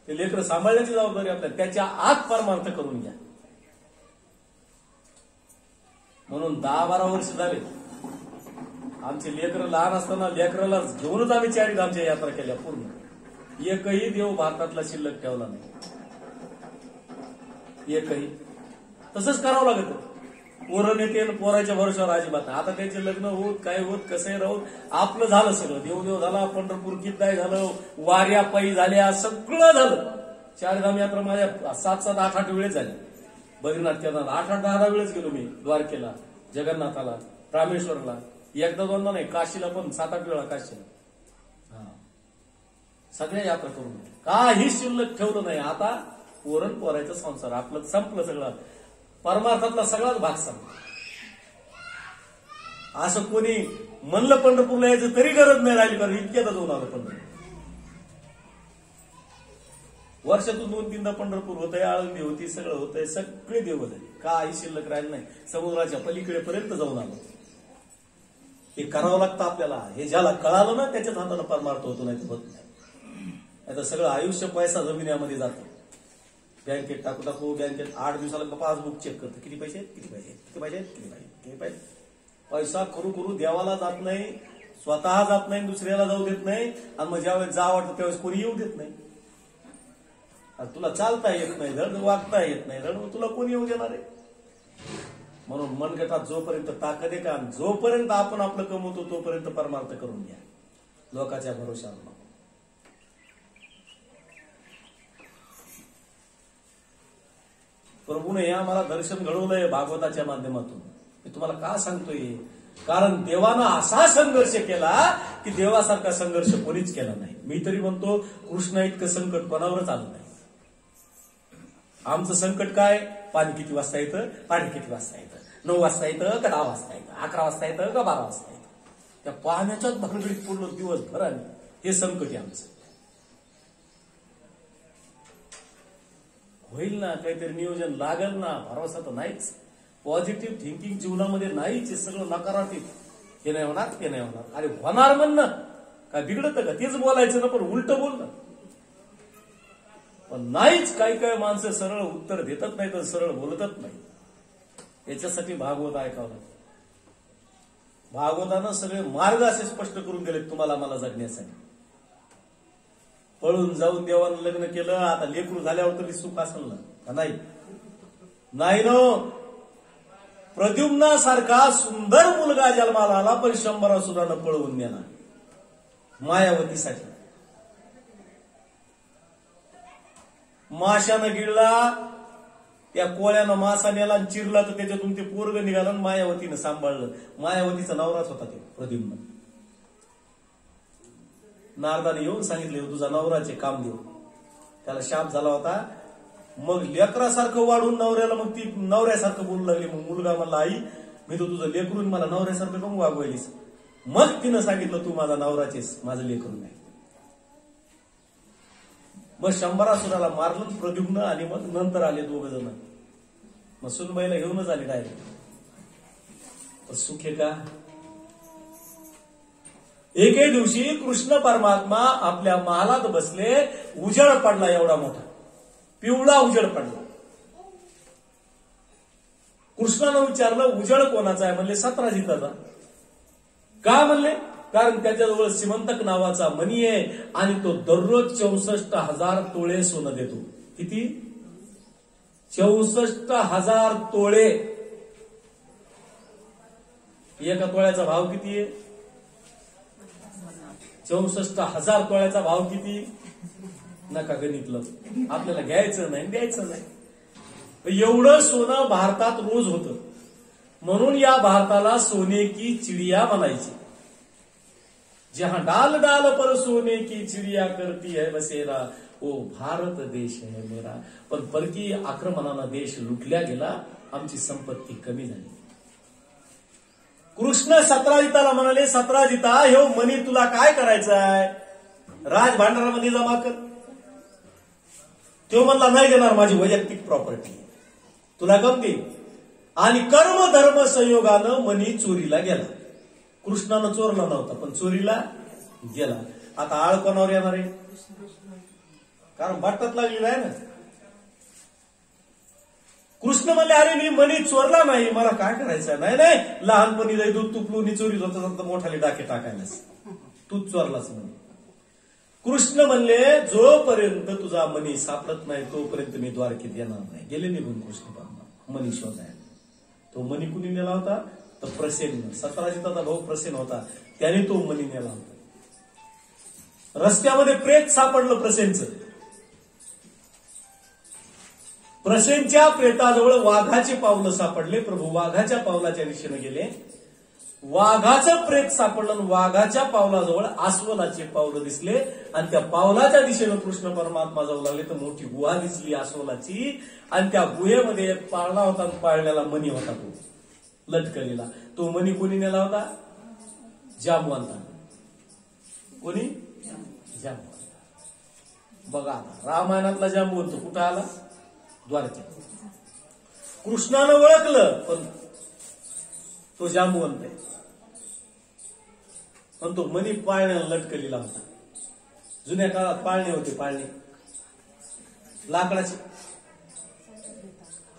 ते लेकरं सांभाळण्याची जबाबदारी आपल्याला. त्याच्या आत परमार्थ करून घ्या. म्हणून 10-12 वर्ष झाले आमचे लेकरं लहान असताना लेकराला घेऊनच आम्ही 40 आमच्या यात्रा केल्या पूर्ण. एकही देव भारतातला शिल्लक ठेवला नाही, एकही. तसंच करावं लागत. पोरं नेते पोराच्या भरोशावर अजिबात नाही. आता त्यांचे लग्न होत, काय होत, कसंही राहूत, आपलं झालं सगळं. देवदेव झाला, पंढरपूर किद्दाय झालं, वाऱ्या पायी झाल्या, सगळं झालं. 4 धाम यात्रा माझ्या 7-7, 8-8 वेळेस झाली. बद्रीनाथ केदारनाथ 8-8-10 वेळेस गेलो मी. द्वारकेला, जगन्नाथाला, रामेश्वरला, एकदा 2दा नाही, काशीला पण 7-8 वेळा काशीला. सगळ्या यात्रा करून काही शिल्लक ठेवलं नाही. आता पोरण पोरायचं संसार आपलं संपलं सगळं. परमार्थातला सगळाच भाग संपला. असं कोणी म्हणलं पंढरपूरला यायचं तरी गरज नाही राहिली, कारण इतक्यात जाऊन आलं पंढरपूर. वर्षातून 2-3दा पंढरपूर होतंय, आळंदी होती, सगळं होतंय, सगळे देव झाले, काही शिल्लक राहिलं नाही. समुद्राच्या पलीकडे पर्यंत जाऊन आलो. हे करावं लागतं आपल्याला. हे ज्याला कळालं ना त्याच्याच हाताला परमार्थ होतो, नाही होत नाही. आता सगळं आयुष्य पैसा जमिन्यामध्ये जातं. बँकेत टाकू बँकेत 8 दिवसाला पासबुक चेक करतो, किती पैसे किती पैसे किती पैसे किती पैसे किती पैसे. पैसा करू देवाला जात नाही, स्वतः जात नाही, दुसऱ्याला जाऊ देत नाही, आणि मग ज्यावेळेस जा वाटतं त्यावेळेस कोणी येऊ देत नाही. तुला चालता येत नाही धड, वागता येत नाही धड, तुला कोणी येऊ देणार आहे. म्हणून मनगटात जोपर्यंत ताकद आहे का, जोपर्यंत आपण आपलं कमवतो तोपर्यंत परमार्थ करून घ्या, लोकांच्या भरोशावर नको. प्रभूने आम्हाला दर्शन घडवलंय भागवताच्या माध्यमातून. मी तुम्हाला का सांगतोय, कारण देवानं असा संघर्ष केला की देवासारखा संघर्ष कोणीच केला नाही. मी तरी म्हणतो कृष्णा इतकं संकट कोणावरच आलं नाही. आमचं संकट काय, पाणी किती वाजता येतं, पाणी किती वाजता येतं, 9 वाजता येतं का 10 वाजता येतं, 11 वाजता येतं का 12 वाजता येतं, त्या पाण्याच्याच भानगडीत पूर्ण दिवसभराने हे संकट आहे आमचं. होईल ना, काहीतरी नियोजन लागल ना, भरोसा तर नाहीच. पॉझिटिव्ह थिंकिंग जीवनामध्ये नाहीच, हे सगळं नकारात्मक. हे नाही होणार, ते नाही होणार. अरे होणार म्हणणं काय बिघडतं का, तेच बोलायचं ना, पण उलट बोलणं पण नाहीच. काही काही माणसं सरळ उत्तर देतच नाही तर सरळ बोलतच नाही. याच्यासाठी भागवत ऐकावं लागतं. भागवतानं सगळे मार्ग असे स्पष्ट करून दिलेत तुम्हाला मला जगण्यासाठी. पळून जाऊन देवानं लग्न केलं, आता लेकरू झाल्यावर तरी सुख असेल ना का नाही, नाही नो. प्रद्युम्नासारखा सुंदर मुलगा जन्माला आला, पण 100 असुरानं पळवून नेला मायावतीसाठी. माशानं गिळला, त्या कोळ्यानं मासा नेला आणि चिरला, तर त्याच्यातून ते पोरग निघालं आणि मायावतीनं सांभाळलं. मायावतीचा नवराच होता ते प्रद्युम्न. नारदाने येऊन सांगितले तुझा नवराचे काम देऊ, त्याला शाप झाला होता. मग लेकरासारखं वाढून नवऱ्याला, मग ती नवऱ्यासारखं बोलू लागली. मग मुलगा म्हणला आई मी तो तुझं लेकरून मला नवऱ्यासारखं कम वागवायलीस. मग तिनं सांगितलं तू माझा नवराचेस, माझं लेकरून नाही. मग 100 असुराला मारलं प्रद्युम्न, आणि मग नंतर आले 2 जण. मग सुनबाईला घेऊनच आले डायरेक्ट. सुख आहे का. एके दिवशी कृष्ण परमात्मा आपल्या महालात बसले, उजेड पडला एवढा मोठा, पिवळा उजेड पडला. कृष्णानं विचारलं उजेड कोणाचा आहे, म्हणले सत्राजिताचा. का म्हणले, कारण त्याच्याजवळ सिमंतक नावाचा मणी आहे आणि तो दररोज 64,000 तोळे सोनं देतो. किती, 64,000 तोळे. एका तोळ्याचा भाव किती आहे, 64,000 तोळ्याचा भाव किती. नका गणितलं, आपल्याला घ्यायचं नाही द्यायचं नाही. एवढं सोनं भारतात रोज होतं, म्हणून या भारताला सोने की चिडिया म्हणायची. जहां डाल डाल पर सोने की चिडिया करती है बसेरा, ओ भारत देश है मेरा. पण परकीय आक्रमणानं देश लुटल्या गेला, आमची संपत्ती कमी झाली. कृष्ण सत्राजिताला म्हणाले, सत्राजिता हे मनी तुला काय करायचं आहे, राजभांडारामध्ये जमा कर. तो म्हणला नाही देणार, माझी वैयक्तिक प्रॉपर्टी, तुला कम देईल. आणि कर्म धर्म संयोगानं मनी चोरीला गेला. कृष्णानं चोरला नव्हता पण चोरीला गेला. आता आळ कोणावर येणार आहे, कारण बाटत लागली नाही ना. कृष्ण म्हणले अरे मी मनी चोरला नाही, मला काय करायचं. नाही नाही, लहानपणी लय दूध तुपलून चोरीत होतं, मोठाले डाके टाकायलास, तूच चोरलास म्हणे. कृष्ण म्हणले जोपर्यंत तुझा मनी सापडत नाही तोपर्यंत मी द्वारकेत येणार नाही. गेले निघून कृष्ण परमात्मा मनी शोधायला. तो मनी कुणी नेला होता, तर प्रसेन, सत्राजिताचा भाऊ प्रसेन होता, त्याने तो मनी नेला होता. रस्त्यामध्ये प्रेत सापडलं प्रसेनचं. प्रसेनच्या प्रेताजवळ वाघाचे पावलं सापडले. प्रभू वाघाच्या पावलाच्या दिशेने गेले. वाघाचं प्रेत सापडलं, वाघाच्या पावलाजवळ अस्वलाचे पावलं दिसले, आणि त्या पावलाच्या दिशेनं कृष्ण परमात्मा जाऊ लागले. तर मोठी गुहा दिसली अस्वलाची, आणि त्या गुहेमध्ये एक पाळणा होता, पाळण्याला मणी होता तो लटकलेला. तो मणी कोणी नेला होता, जांबवंतानं. कोणी, जांबवंत. बघा रामायणातला जांबवंत कुठं आला, द्वारकेत. कृष्णानं ओळखलं पण तो जांबवंत आहे, पण तो मणी पाळण्याला लटकलेला होता. जुन्या काळात पाळणे होते, पाळणे लाकडाचे,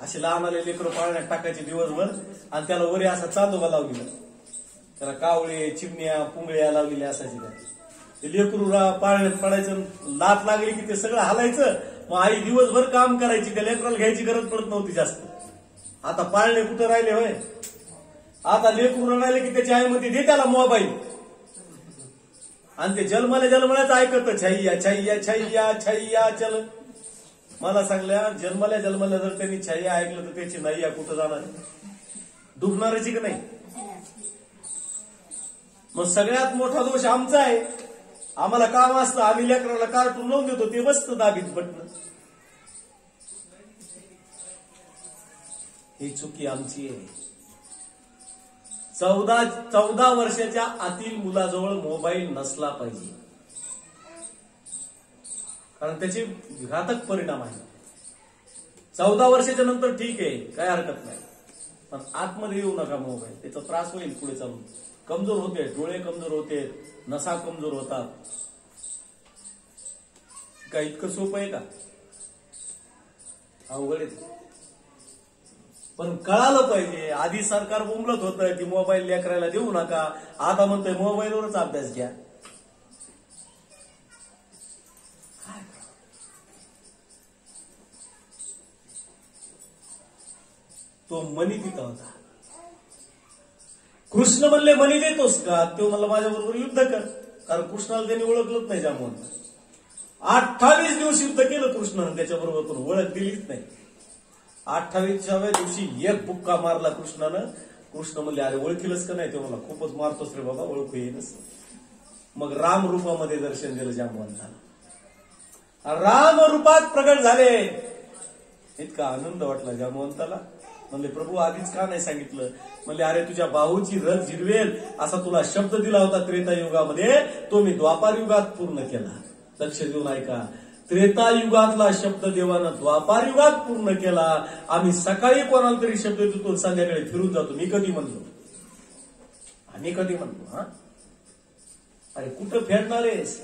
असे लहान आले लेकरं पाळण्यात टाकायचे दिवसभर आणि त्याला वरी असा चांदोबा लावलेला, त्याला कावळे चिमण्या पुंगळ्या लावलेल्या असायचे. ते लेकरू पाळण्यात पडायचं, लात लागली की ते सगळं हलायचं. मग आई दिवसभर काम करायची, त्या लेकराला घ्यायची गरज पडत नव्हती जास्त. आता पाळणे कुठं राहिले होय? आता लेकरू राहिले की त्याच्या आईमध्ये दे त्याला मोबाईल आणि ते जन्मल्याच ऐकत छैया छैया छैया छैया चल. मला सांगल्या जन्मल्या जर त्यांनी छैया ऐकलं तर त्याची नैया कुठं जाणार, डुबणारची की नाही. मग सगळ्यात मोठा दोष आमचा आहे. आम्हाला काम असतं, आम्ही लेकराला कार्टून लावून देतो, ते बसतं दाबीत बटन. ही चुकी आमची आहे. 14 वर्षाच्या आतील मुलाजवळ मोबाईल नसला पाहिजे, कारण त्याचे घातक परिणाम आहे. 14 वर्षाच्या नंतर ठीक आहे, काय हरकत नाही, पण आतमध्ये येऊ नका मोबाईल. त्याचा त्रास होईल पुढे चालून. कमजोर होते, डोळे कमजोर होते, नसा कमजोर होतात. काय इतकं सोपं आहे का? अवघड आहे. पण कळालं पाहिजे. आधी सरकार बोंबलत होतं की मोबाईल लेकरायला देऊ नका, आता म्हणतोय मोबाईलवरच अभ्यास घ्या. तो मनी तिथं होता. कृष्ण म्हणले मनी देतोस का? तो म्हणला माझ्याबरोबर युद्ध कर, कारण कृष्णाला त्यांनी ओळखलंच नाही. जामवंत 28 दिवस युद्ध केलं कृष्णानं त्याच्याबरोबर, पण ओळख दिलीच नाही. 28व्या दिवशी एक बुक्का मारला कृष्णानं. कृष्ण म्हणले अरे ओळखीलच का नाही? ते मला खूपच मारतोस रे बाबा, ओळखू येईनच. मग राम रूपामध्ये दर्शन दिलं जामवंताला. राम रूपात प्रगट झाले. इतका आनंद वाटला जामवंताला. म्हणले प्रभू आधीच का नाही सांगितलं? म्हणले अरे तुझ्या बाहूची रथ जिरवेल असा तुला शब्द दिला होता त्रेतायुगामध्ये, तो मी द्वापार युगात पूर्ण केला. लक्ष देऊन ऐका. त्रेतायुगातला शब्द देवानं द्वापार युगात पूर्ण केला. आम्ही सकाळी कोणाला तरी शब्द देतो, संध्याकाळी फिरून जातो. मी कधी म्हणलो? आम्ही कधी म्हणलो? हा अरे कुठं फेडणार आहेस?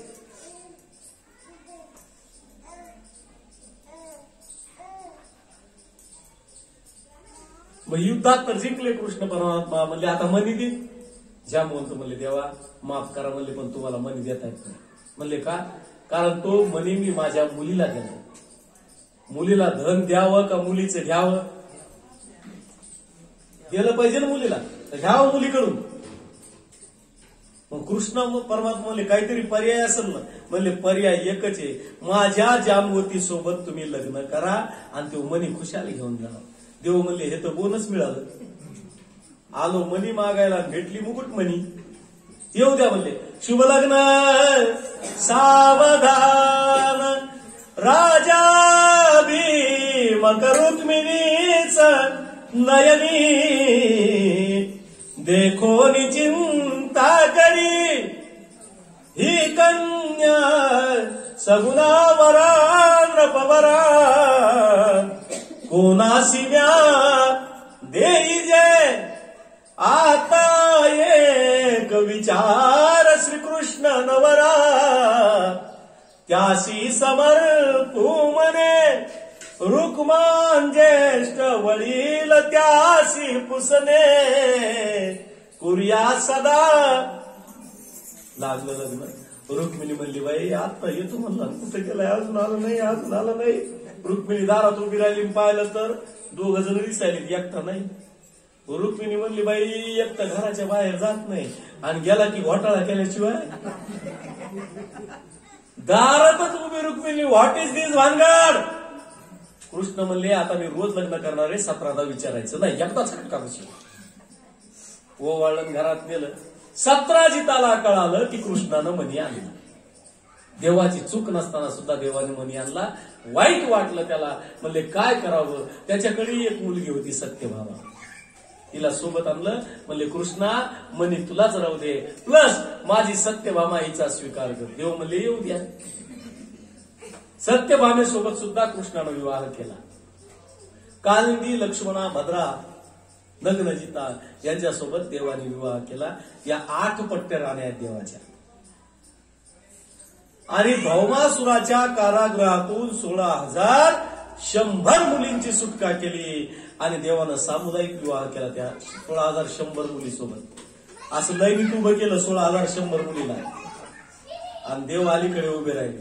मग युद्धात तर जिंकले कृष्ण परमात्मा. म्हणले आता मनी दे. जामवंत म्हणले देवा माफ करा, म्हणले पण तुम्हाला मनी देता येत नाही. म्हणले का? कारण तो मनी मी माझ्या मुलीला दिला. मुलीला धन द्यावं का मुलीचं घ्यावं? दिलं पाहिजे ना मुलीला, तर घ्यावं मुलीकडून. मग कृष्ण परमात्मा म्हणले काहीतरी पर्याय असेल ना? म्हणले पर्याय एकच आहे, माझ्या जामवती सोबत तुम्ही लग्न करा आणि तो मनी खुशाली घेऊन जा. देव म्हणले हे तर बोनस मिळालं. आलो मनी मागायला, भेटली मुकुट मनी. येऊ द्या म्हणले. शुभ लग्न सावधान राजा भीम रुक्मिणीच नयनी, देखो चिंता करी ही कन्या सगुणावरा नपवरा, कोणासी म्या देई जे आता एक विचार श्रीकृष्ण नवरा, त्यासी समर्पू मने रुक्मान ज्येष्ठ वडील, त्यासी पुसने कुर्या सदा. लागलं लग्न. रुक्मिणी म्हणली बाई आता येतो म्हणला, कुठे गेलाय? अजून आलं नाही, अजून आलं नाही. रुक्मिणी दारात उभी राहिली. पाहिलं तर 2 जण दिसायले, एकटा नाही. रुक्मिणी म्हणली बाई एकटा घराच्या बाहेर जात नाही आणि गेला की घोटाळा केल्याशिवाय. दारातच उभी रुक्मिणी. व्हॉट इज दिस भानगड? कृष्ण म्हणले आता मी रोज लग्न करणार आहे, 17दा विचारायचं नाही, एकदाच खटका बसला. ओवाळण घरात नेलं. 17 जिताला कळालं की कृष्णानं मनी आणला. देवाची चूक नसताना सुद्धा देवाने मनी आणला. वाईट वाटलं त्याला. म्हणले काय करावं? त्याच्याकडे एक मुलगी होती सत्यभामा, तिला सोबत आणलं. म्हणले कृष्णा मनी तुलाच राहू दे, प्लस माझी सत्यभामा हिचा स्वीकार कर. देव म्हणले येऊ द्या. सत्यभामेसोबत सुद्धा कृष्णानं विवाह केला. कालिंदी लक्ष्मणा भद्रा नग्नजिता यांच्यासोबत देवाने विवाह केला. या 8 पट्ट्या राण्या आहेत देवाच्या. आणि भौमासुराच्या कारागृहातून 16,100 मुलींची सुटका केली आणि देवानं सामुदायिक विवाह केला त्या 16,100 मुलीसोबत. असं दैनिक उभं केलं 16,100 मुलीला आणि देव अलीकडे उभे राहिले.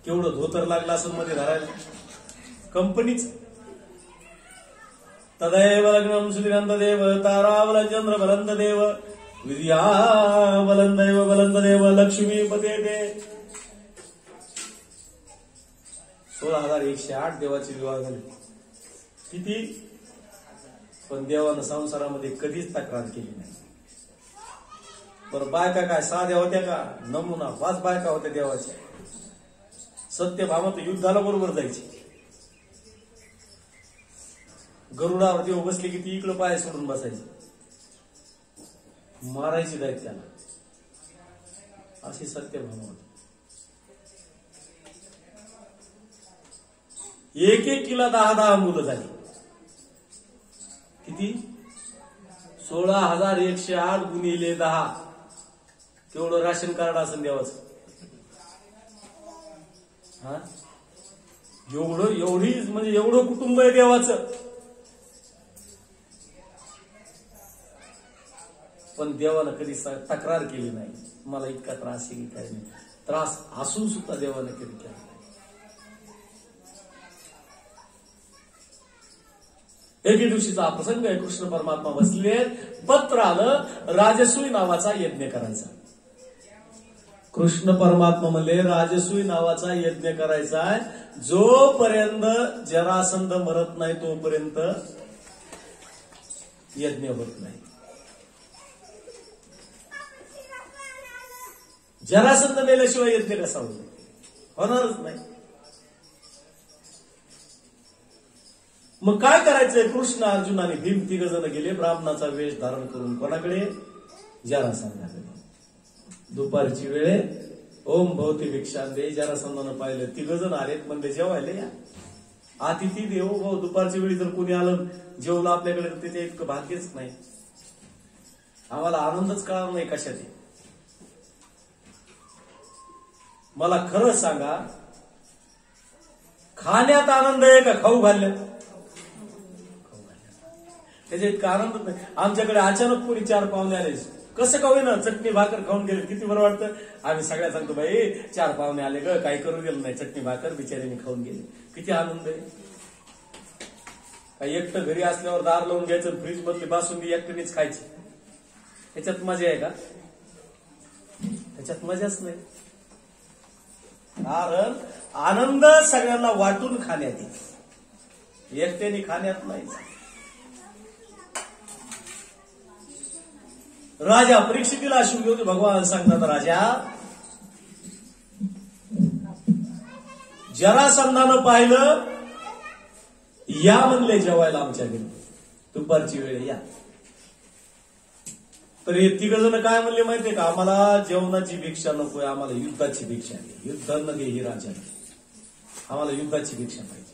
केवढं धोतर लागलं असं मध्ये धरायला कंपनीच. तदैव लग्नम श्रीनंद देव तारावल चंद्र बलंद देव विद्या बलंदैव बलंद देव लक्ष्मी पते दे. 16,108 देवाचे विवाह झाले. किती? पण देवानं संसारामध्ये कधीच तक्रार केली नाही. बरं बायका काय साध्या होत्या का? नमुना 5 बायका होत्या देवाच्या. सत्यभामा तर युद्धाला बरोबर जायची. गरुडावर देव बसले की ती इकडं पाय सोडून बसायची, मारायची जायची त्याला. अशी सत्यभामा होती. एकेकीला 10 मुलं झाली. किती? 16,108 गुणिले 10. तेवढं राशन कार्ड असेल देवाचं. हा एवढी म्हणजे एवढं कुटुंब आहे देवाचं. पण देवानं कधी तक्रार केली नाही मला इतका त्रास आहे की काय नाही. त्रास असून सुद्धा देवानं कधी केला नाही. एके दिवशीचा हा प्रसंग आहे. कृष्ण परमात्मा बसले, पत्र आलं राजसूय नावाचा यज्ञ करायचा. कृष्ण परमात्मा म्हणले राजसूय नावाचा यज्ञ करायचा आहे. जोपर्यंत जरासंध मरत नाही तोपर्यंत यज्ञ होत नाही. जरासंध मेल्याशिवाय यज्ञ कसा होणारच नाही. मग काय करायचंय? कृष्ण अर्जुन आणि भीम 3 जण गेले ब्राह्मणाचा वेश धारण करून. कोणाकडे? जरासंधाकडे. दुपारची वेळे ओम भवती भिक्षा दे. जरासंधानं पाहिलं 3 जण आलेत म्हणजे जेवायला या. अतिथी देवो भाऊ. दुपारच्या वेळी जर कोणी आलं जेवलं आपल्याकडे तर त्याचे इतकं भाग्यच नाही. आम्हाला आनंदच कळणार नाही कशात. मला खरं सांगा, खाण्यात आनंद आहे का खाऊ घालण्यात? त्याच्या इतका आनंद नाही. आमच्याकडे अचानक कोणी 4 पाहुणे आले, कसं का होईना चटणी भाकर खाऊन गेले, किती बरं वाटतं. आम्ही सगळ्या सांगतो बाई 4 पाहुणे आले ग, काही करू गेलं नाही, चटणी भाकर बिचारीने खाऊन गेले. किती आनंद आहे. काही एकटं घरी असल्यावर दार लावून घ्यायचं, फ्रीज मधली बासुंदी एकटीनेच खायची. ह्याच्यात मजा आहे का? ह्याच्यात मजाच नाही. कारण आनंद सगळ्यांना वाटून खाण्यात येते, एकट्याने खाण्यात नाही. राजा परीक्षितीला शिवयोगी भगवान सांगतात, राजा जरासंधानं पाहिलं, या म्हणले जेवायला आमच्या घरी, दुपारची वेळ या. तर हे 3 जण काय म्हणले माहितीये का? आम्हाला जेवणाची भिक्षा नकोय, आम्हाला युद्धाची भिक्षा आहे. युद्ध न दे ही राजा, आम्हाला युद्धाची भिक्षा पाहिजे.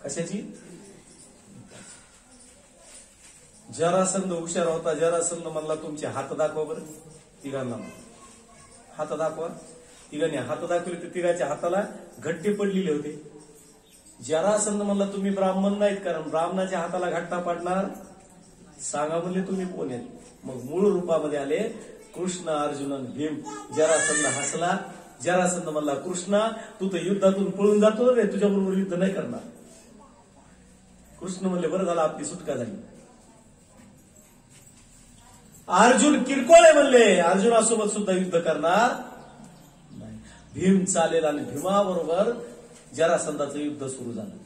कशाची? जरासंध हुशार होता. जरासंध म्हणला तुमचे हात दाखवा बरं. 3 हात दाखवा. 3 हात दाखवले तर 3 हाताला घट्टे पडलेले होते. जरासंध म्हणला तुम्ही ब्राह्मण नाहीत, कारण ब्राह्मणाच्या हाताला घट्टा पडणार, सांगा म्हणले तुम्ही कोण आहेत. मग मूळ रूपामध्ये आले कृष्ण अर्जुन आणि भीम. जरासंध हसला. जरासंध म्हणला कृष्णा तू तर युद्धातून पळून जातो रे, तुझ्याबरोबर युद्ध नाही करणार. कृष्ण म्हणले बरं झालं आपली सुटका झाली. अर्जुन किरकोळे म्हणले अर्जुनासोबत सुद्धा युद्ध करणार नाही. भीम चालेल आणि भीमाबरोबर जरासंधाचं युद्ध सुरू झालं.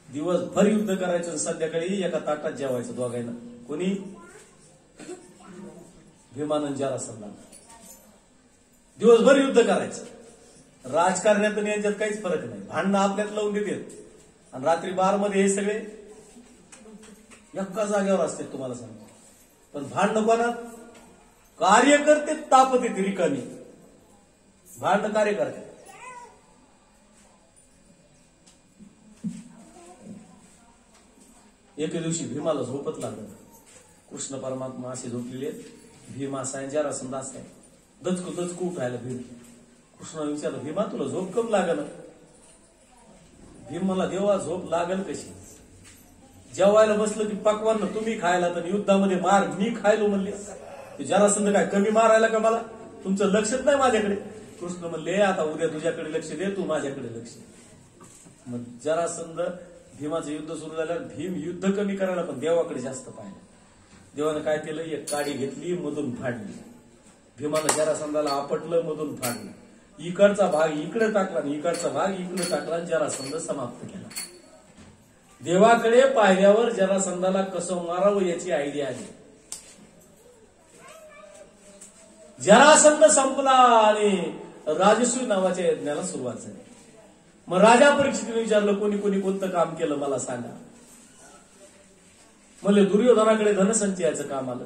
दिवसभर युद्ध करायचं, संध्याकाळी एका ताटात जेवायचं दोघांना. कोणी? भीमानंद जरासंधानं. दिवसभर युद्ध करायचं. राजकारण्यातून यांच्यात काहीच फरक नाही. भांडणं आपल्यात लावून देतात आणि रात्री 12 मध्ये हे सगळे एका जागेवर असते. तुम्हाला सांगतो, पण भांडणं कोणात? कार्यकर्ते तापत येते रिकामी. भांडणं कार्यकर्ते. एके दिवशी भीमाला झोपत लागलं. कृष्ण परमात्मा असे झोपलेले, भीम असा आहे, जरासंध असा आहे. दचकू दचकू उठायला भीम. कृष्णाने विचारलं, भीमा तुला झोप कम लागल? भीम मला, देवा झोप लागल कशी? जेवायला बसलं की पकवान तुम्ही खायला, तर युद्धामध्ये मार मी खायलो म्हणले. जरासंध काय कमी मारायला का मला? तुमचं लक्षच नाही माझ्याकडे. कृष्ण म्हणले, आता उद्या तुझ्याकडे लक्ष दे, तू माझ्याकडे लक्ष दे. मग जरासंध भीमाचं युद्ध सुरू झाल्यावर भीम युद्ध कमी करायला पण देवाकडे जास्त पाहिलं. देवानं काय केलं, एक काडी घेतली, मधून फाडली. भीमाला जरासंधाला आपटलं, मधून फाडलं. इकडचा भाग इकडे टाकला आणि इकडचा भाग इकडे टाकला, जरासंध समाप्त केला. देवाकडे पाहिल्यावर जरासंधाला कसं मारावं याची आयडिया आली. जरासंध संपला आणि राजसूय नावाच्या यज्ञाला सुरुवात झाली. मग राजा परीक्षितीने विचारलं, कोणी कोणी कोणतं काम केलं मला सांगा. म्हणले, दुर्योधनाकडे धनसंचयाचं काम आलं,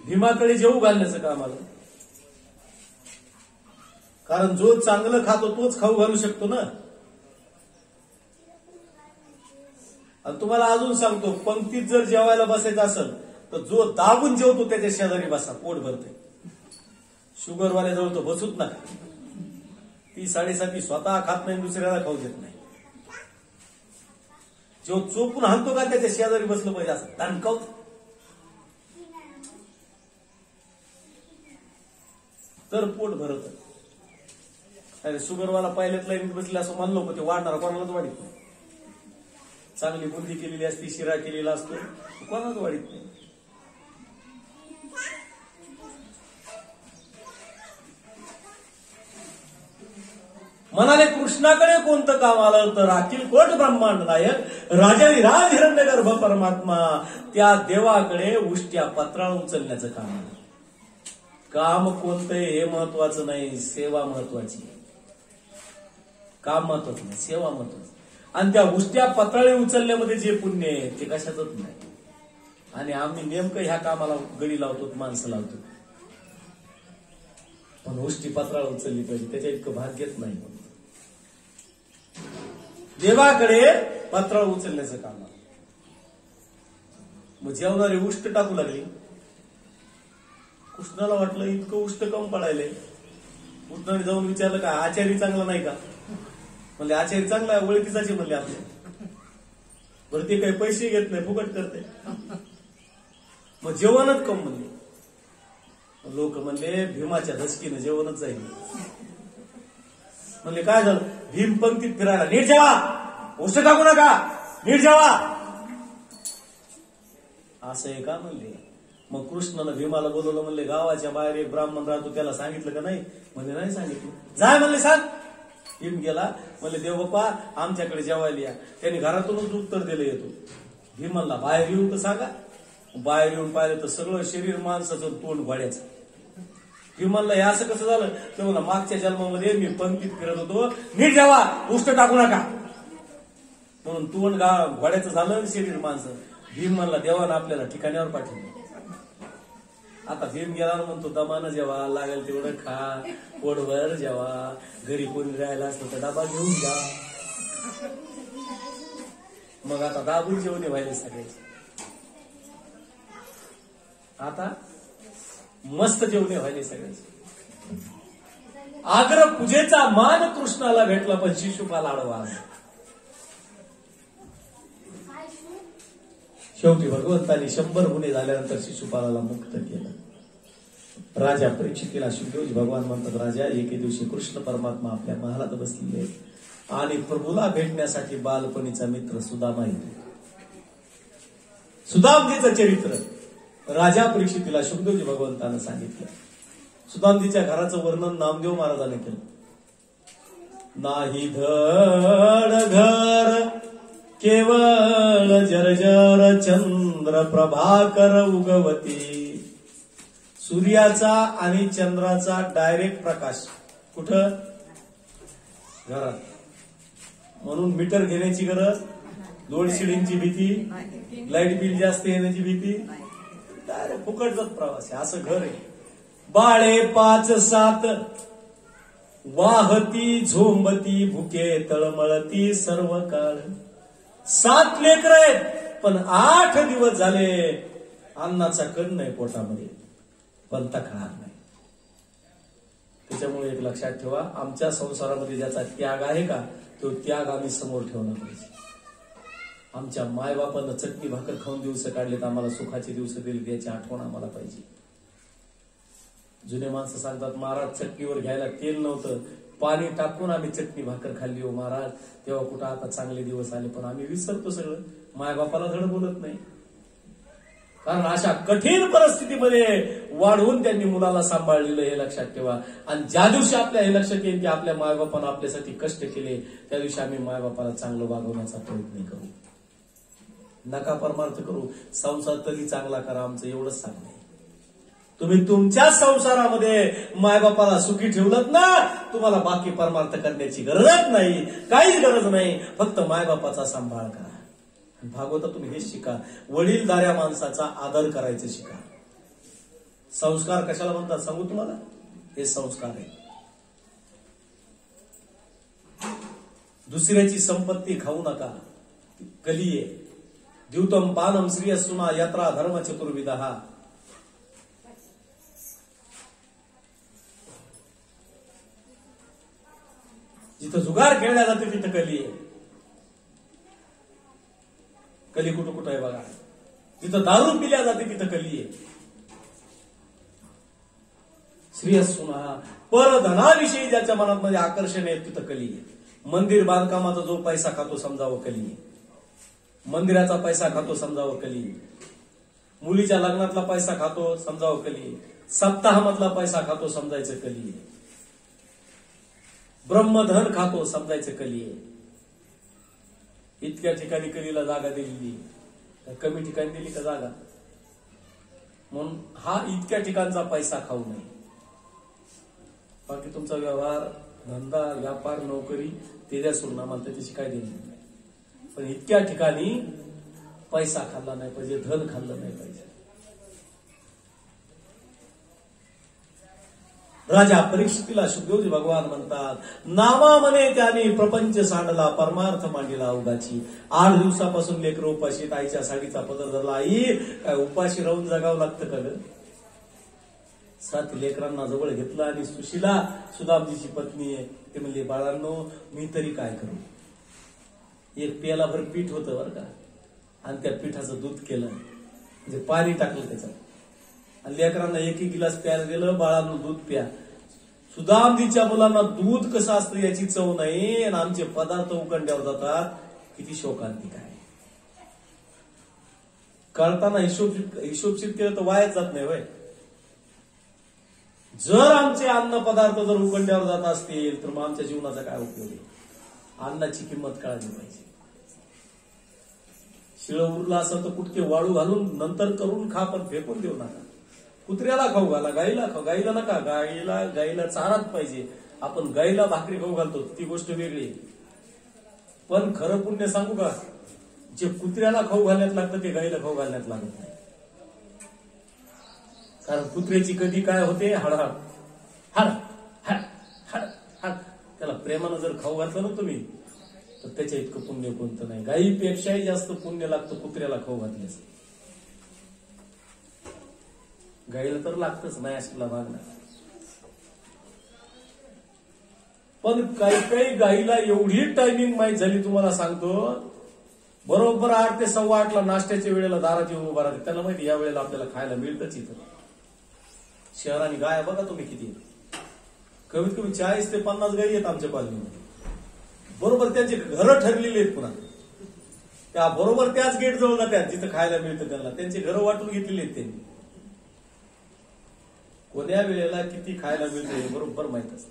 भीमाकडे जेवू घालण्याचं काम आलं. कारण जो चांगलं खातो तोच खाऊ घालू शकतो ना. आणि तुम्हाला अजून सांगतो, पंक्तीत जर जेवायला बसायचं असेल तर जो दाबून जेवतो त्याच्या शेजारी बसा, पोट भरते. शुगरवाल्याजवळ तो बसूच ना. ती 7.5 स्वतः खात नाही, दुसऱ्याला खाऊ देत नाही. जो चोपून हाणतो का त्याच्या शेजारी बसलं पाहिजे, असं दणकावत. तर पोट भरत. अरे शुगरवाला पाहिल्यात लाईनीत बसले असं मानलो का, ते वाढणार कोणालाच वाढीत नाही. चांगली बुंदी केलेली असती, शिरा केलेला असतो, कोणालाच वाढीत नाही. म्हणाले, कृष्णाकडे कोणतं काम आलं तर अखिल कोट ब्रह्मांड नायक राजाधिराज हिरण्यगर्भ परमात्मा, त्या देवाकडे उष्ट्या पत्राळ उचलण्याचं काम आलं. काम कोणतं हे महत्वाचं नाही, सेवा महत्वाची. काम महत्वाचं नाही, सेवा महत्वाची. आणि त्या उष्ट्या पत्राळे उचलण्यामध्ये जे पुण्य आहे ते कशातच नाही. आणि आम्ही नेमकं ह्या कामाला गडी लावतो, माणसं लावतो. पण उष्टी पत्राळ उचलली पाहिजे, त्याच्या इतकं भाग्यच नाही. देवाकडे पत्राळ उचलण्याचं काम. मग जेवणारी उष्ट टाकू लागली. कृष्णाला वाटलं इतकं उष्ट कम पडायले. कृष्णाने जाऊन विचारलं, का आचारी चांगला नाही का? म्हणले, आचारी चांगला आहे, ओळखीचाचे म्हणले आपले. बरं ते काही पैसे घेत नाही, फुकट करते. मग जेवणच कम म्हणले. लोक म्हणले, भीमाच्या धसकीनं जेवणच जाईल. म्हणले, काय झालं? भीम पंक्तीत फिरायला, नीट जेवा, उष्ट टाकू नका, नीट जेवा, असं आहे का म्हणले. मग कृष्णानं भीमाला बोलवलं. म्हणले, गावाच्या बाहेर एक ब्राह्मण राहतो, त्याला सांगितलं का नाही? म्हणजे नाही सांगितलं. जाय म्हणले, सांग. भीम गेला. म्हणले, देव बाप्पा आमच्याकडे जेवायला या. त्यांनी घरातूनच उत्तर दिलं, येतो. भीम म्हणला, बाहेर येऊन तर सांगा. बाहेर येऊन पाहिलं तर सगळं शरीर माणसाचं, तोंड घोड्याचं. भीम म्हणला, हे असं कसं झालं? ते म्हणला, मागच्या जन्मामध्ये मी पंक्तीत फिरत होतो, नीट जेवा, उष्ट टाकू नका म्हणून तोंड घोड्याचं झालं, शरीर माणसं. भीम म्हणला, देवानं आपल्याला ठिकाण्यावर पाठवलं. आता भीम गेला म्हणतो, दमानं जेवा, लागेल तेवढं खा, पोटभर जेवा, घरी कोणी राहायला असलं तर डबा घेऊन जा. मग आता दाबून जेवणे व्हायले सगळ्याचे. आता मस्त जेवणे व्हायले सगळ्याचे. आग्र पूजेचा मान कृष्णाला भेटला, पण शिशुपाल आडवा. शेवटी भगवंतांनी 100 गुन्हे झाल्यानंतर शिशुपालाला मुक्त केलं. राजा परीक्षितीला शुद्धोजी भगवान म्हणतात, राजा एके दिवशी कृष्ण परमात्मा आपल्या महालात बसलेले आणि प्रभूला भेटण्यासाठी बालपणीचा मित्र सुदामा येतो. सुदामजीचं चरित्र राजा परीक्षितीला शुद्धोजी भगवंतानं सांगितलं. सुदामजीच्या घराचं वर्णन नामदेव महाराजांनी केलं. नाही धड घर केवळ जर्जर चंद्र प्रभाकर उगवती. सूर्याचा आणि चंद्राचा डायरेक्ट प्रकाश कुठं? घरात. म्हणून मीटर घेण्याची गरज, लोड शेडिंगची भीती, लाईट बिल जास्त येण्याची भीती, डायरेक्ट फुकटचाच प्रवास आहे. असं घर आहे. बाळे 5-7 वाहती झोंबती भुके तळमळती सर्व काळ. 7 लेकर आहेत, पण 8 दिवस झाले अन्नाचा कण नाही पोटामध्ये, पण तक्रार नाही. त्याच्यामुळे एक लक्षात ठेवा, आमच्या संसारामध्ये ज्याचा त्याग आहे का, तो त्याग आम्ही समोर ठेवला पाहिजे. आमच्या मायबापानं चटणी भाकर खाऊन दिवस काढलेत, आम्हाला सुखाचे दिवस दिले, याची आठवण आम्हाला पाहिजे. जुने माणसं सांगतात, महाराज चटणीवर घ्यायला तेल नव्हतं, पाणी टाकून आम्ही चटणी भाकर खाल्ली हो महाराज, तेव्हा कुठं आता चांगले दिवस आले. पण आम्ही विसरतो सगळं, मायबापाला धड बोलत नाही. कारण अशा कठीण परिस्थितीमध्ये वाढवून त्यांनी मुलाला सांभाळलेलं, हे लक्षात ठेवा. आणि ज्या दिवशी आपल्या हे लक्षात येईल की आपल्या मायबापानं आपल्यासाठी कष्ट केले, त्या दिवशी आम्ही मायबापाला चांगलं वागवण्याचा प्रयत्न करू. नका परमार्थ करू, संसार तरी चांगला करा, आमचं एवढंच सांगणं आहे. तुम्ही तुमच्या संसारामध्ये मायबापाला सुखी ठेवलं ना, तुम्हाला बाकी परमार्थ करण्याची गरजच नाही, काहीच गरज नाही. फक्त मायबापाचा सांभाळ करा. भागवतातून हेच शिका, वडीलधाऱ्या माणसाचा आदर करायचं शिका. संस्कार कशाला म्हणतात सांगू तुम्हाला, हे संस्कार आहे. दुसऱ्याची संपत्ती खाऊ नका, कलिये. द्यूतम पानम श्रियस्सुना यात्रा धर्म चतुर्विधा. जिथं जुगार खेळल्या जाते तिथं कली आहे. कली कुठं कुठं आहे बघा. जिथं दारू पिल्या जाते तिथं कली आहे. श्रेयस्सुना, परधनाविषयी ज्याच्या मनात आकर्षण आहे तिथं कली आहे. मंदिर बांधकामाचा जो पैसा खातो समजावं कली आहे. मंदिराचा पैसा खातो समजावं कली आहे. मुलीच्या लग्नातला पैसा खातो समजावं कली आहे. सप्ताहामधला पैसा खातो समजायचं कली आहे. ब्रह्मधन खातो समजायचं कली आहे. इतक्या ठिकाणी कलीला जागा दिलेली, कमी ठिकाणी दिली का जागा? म्हणून हा इतक्या ठिकाणचा पैसा खाऊ नये. बाकी तुमचा व्यवहार, धंदा, व्यापार, नोकरी ते द्या सोडून, आम्हाला त्याची काय देणं नाही. पण इतक्या ठिकाणी पैसा खाल्ला नाही पाहिजे, धन खाल्लं नाही पाहिजे. राजा परीक्षितीला शुद्धोजी भगवान म्हणतात, नामा म्हणे त्याने प्रपंच सांडला, परमार्थ मांडला उगाची. 8 दिवसापासून लेकरं उपाशी, आईच्या साडीचा पदर धरला. आई काय उपाशी राहून जगावं लागतं का ग? 7 लेकरांना जवळ घेतलं आणि सुशीला, सुदामजीची पत्नी आहे, ते म्हणले, बाळांनो मी तरी काय करू. एक पेलाभर पीठ होतं बरं का, आणि त्या पिठाचं दूध केलं, म्हणजे पाणी टाकलं त्याच्यात, आणि लेकरांना 1 गिलास प्यायला दिलं, बाळांनो दूध प्या. सुदामजीच्या मुलांना दूध कसं असतं याची चव नाही, आणि आमचे पदार्थ उकंड्यावर जातात, किती शोकांतिक आहे. कळताना हिशोबशीर केलं तर वायाच जात नाही होय. जर आमचे अन्न पदार्थ जर उकंड्यावर जात असतील तर मग आमच्या जीवनाचा काय उपयोग आहे? अन्नाची किंमत कळली पाहिजे. शिळं उरलं असं तर कुठके वाळू घालून नंतर करून खा, पण फेकून देऊ नका. कुत्र्याला खाऊ घाला, गाईला खाऊ, गाईला नका, गाईला चाराच पाहिजे. आपण गाईला भाकरी खाऊ घालतो ती गोष्ट वेगळी. पण खरं पुण्य सांगू का, जे कुत्र्याला खाऊ घालण्यात लागतं ते गाईला खाऊ घालण्यात लागत नाही. कारण कुत्र्याची कधी काय होते, हडहड हड हड हड हड. त्याला प्रेमानं जर खाऊ घातलं ना तुम्ही तर त्याच्या इतकं पुण्य कोणतं नाही. गाईपेक्षाही जास्त पुण्य लागतं कुत्र्याला खाऊ घातल्याचं. गाईला तर लागतच नाही अशीला मागणार. पण काही काही गाईला एवढी टायमिंग माहीत झाली, तुम्हाला सांगतो, बरोबर 8 ते 8:15 नाश्त्याच्या वेळेला दारात येऊन उभा राहते. त्यांना माहिती या वेळेला आपल्याला खायला मिळतच इथं. शहराने गाय बघा तुम्ही किती, कमीत कमी 40 ते 50 गायी आहेत आमच्या कॉलनीमध्ये. बरोबर त्यांचे घरं ठरलेली आहेत, पुन्हा त्या बरोबर त्याच गेट जवळ जातात जिथं खायला मिळतं त्यांना. त्यांचे घरं वाटून घेतलेली आहेत त्यांनी. कोण्या वेळेला किती खायला मिळतं हे बरोबर माहित असतं.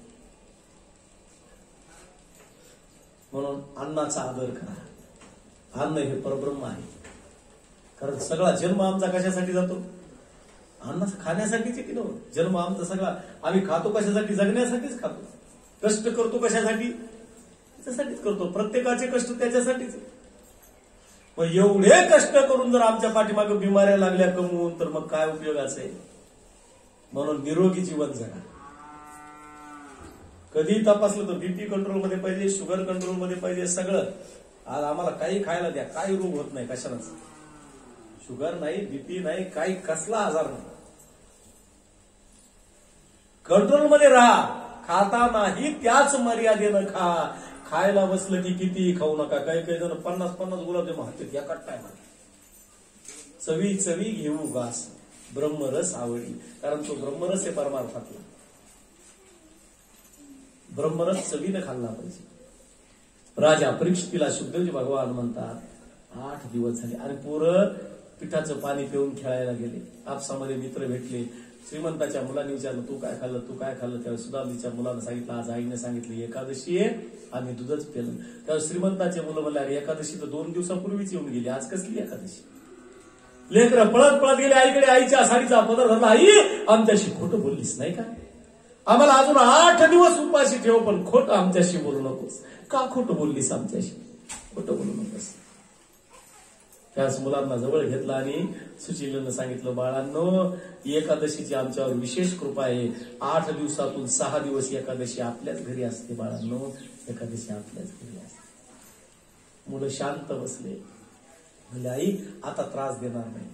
म्हणून अन्नाचा आदर करा. अन्न हे परब्रह्म आहे. कारण सगळा जन्म आमचा कशासाठी जातो? अन्न खाण्यासाठीच की नव्हतं. जन्म आमचा सगळा आम्ही खातो कशासाठी? जगण्यासाठीच खातो. कष्ट करतो कशासाठी? त्याच्यासाठीच करतो. प्रत्येकाचे कष्ट त्याच्यासाठीच. मग एवढे कष्ट करून जर आमच्या पाठीमागे बिमाऱ्या लागल्या कमवून तर मग काय उपयोगाचं आहे? म्हणून निरोगी जीवन जगा. कधी तपासलं तर बीपी कंट्रोलमध्ये पाहिजे, शुगर कंट्रोलमध्ये पाहिजे, सगळं. आज आम्हाला काही खायला द्या, काही रोग होत नाही कशालाच. शुगर नाही, बीपी नाही, काही कसला आजार नाही. कंट्रोलमध्ये राहा. खाता नाही त्याच मर्यादेनं खा. खायला बसलं की किती खाऊ नका. काही काही जण 50-50 गुलाबजाम हातात या कट्टाय मला. चवी चवी घेऊ घास ब्रह्मरस आवडी. कारण तो ब्रह्मरस आहे परमार्थातला. ब्रह्मरस चवीनं खाल्ला पाहिजे. राजा परीक्षितीला शुद्धजी भगवान म्हणतात 8 दिवस झाले आणि पोरं पिठाचं पाणी पिऊन खेळायला गेले. आपसामध्ये मित्र भेटले. श्रीमंताच्या मुलांनी विचारलं तू काय खाल्लं, तू काय खाल्लं. त्यावेळी सुदामजीच्या मुलानं सांगितलं आज आईने सांगितलं एकादशी आहे आम्ही दूधच पिलं. त्यावेळी श्रीमंताचे मुलं म्हणले अरे एकादशी तर 2 दिवसापूर्वीच येऊन गेली, आज कसली एकादशी. लेकरं पळत पळत गेले आईकडे. आईच्या साडीचा पदर धरला. आई आमच्याशी खोटं बोललीस नाही का, आम्हाला अजून 8 दिवस उपाशी ठेव पण खोटं आमच्याशी बोलू नकोस. का खोटं बोललीस आमच्याशी, खोटं बोलू नकोस. त्याच मुलांना जवळ घेतलं आणि सुशीलेनं सांगितलं बाळांनो एकादशीची आमच्यावर विशेष कृपा आहे. 8 दिवसातून 6 दिवस एकादशी आपल्याच घरी असते बाळांनो, एकादशी आपल्याच घरी असते. मुलं शांत बसले. म्हणजे आई आता त्रास देणार नाही.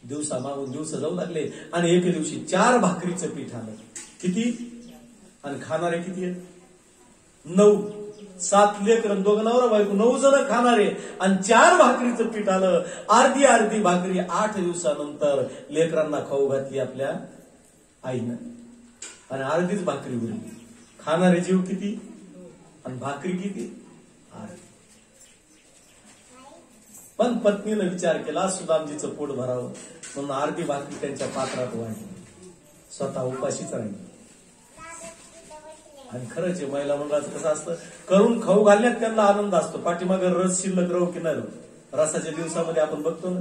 दिवसा मागून दिवस जाऊ लागले आणि एके दिवशी 4 भाकरीचं पीठ आलं. किती आणि खाणारे किती आहेत 9. 7 लेकर 2 नवरा बायको 9 जण खाणारे आणि 4 भाकरीचं पीठ आलं. अर्धी अर्धी भाकरी 8 दिवसानंतर लेकरांना खाऊ घातली आपल्या आईनं आणि अर्धीच भाकरी उरली. खाणारे जीव किती आणि भाकरी किती 8. पण पत्नीनं विचार केला सुदामजीचं पोट भरावं म्हणून अर्धी भाकरी त्यांच्या पात्रात वाढली. स्वतः उपाशीच राहिली. आणि खरंच आहे महिला मंडळाचं कसं असतं करून खाऊ घालण्यात त्यांना आनंद असतो. पाठीमागे रस शिल्लक राहू की नाही राहू. रसाच्या दिवसामध्ये आपण बघतो ना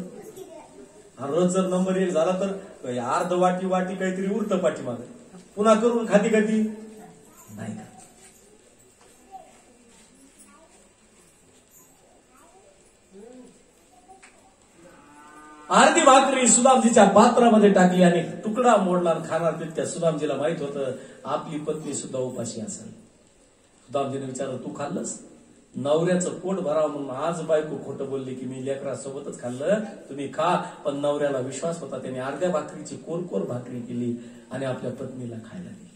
आणि रस जर नंबर 1 झाला तर अर्ध वाटी काहीतरी उरतं पाठीमागे. पुन्हा करून खाती नाही का. अर्धी भाकरी सुदामजीच्या पात्रामध्ये टाकली आणि तुकडा मोडला आणि खाणार तितक्या सुदामजीला माहित होतं आपली पत्नी सुद्धा उपाशी असेल. सुदामजीने विचारलं तू खाल्लंस. नवऱ्याचं पोट भरावं म्हणून आज बायको खोटं बोलली की मी लेकरासोबतच खाल्लं, तुम्ही खा. पण नवऱ्याला विश्वास होता. त्याने अर्ध्या भाकरीची कोरकोर भाकरी केली आणि आपल्या पत्नीला खायला दिली.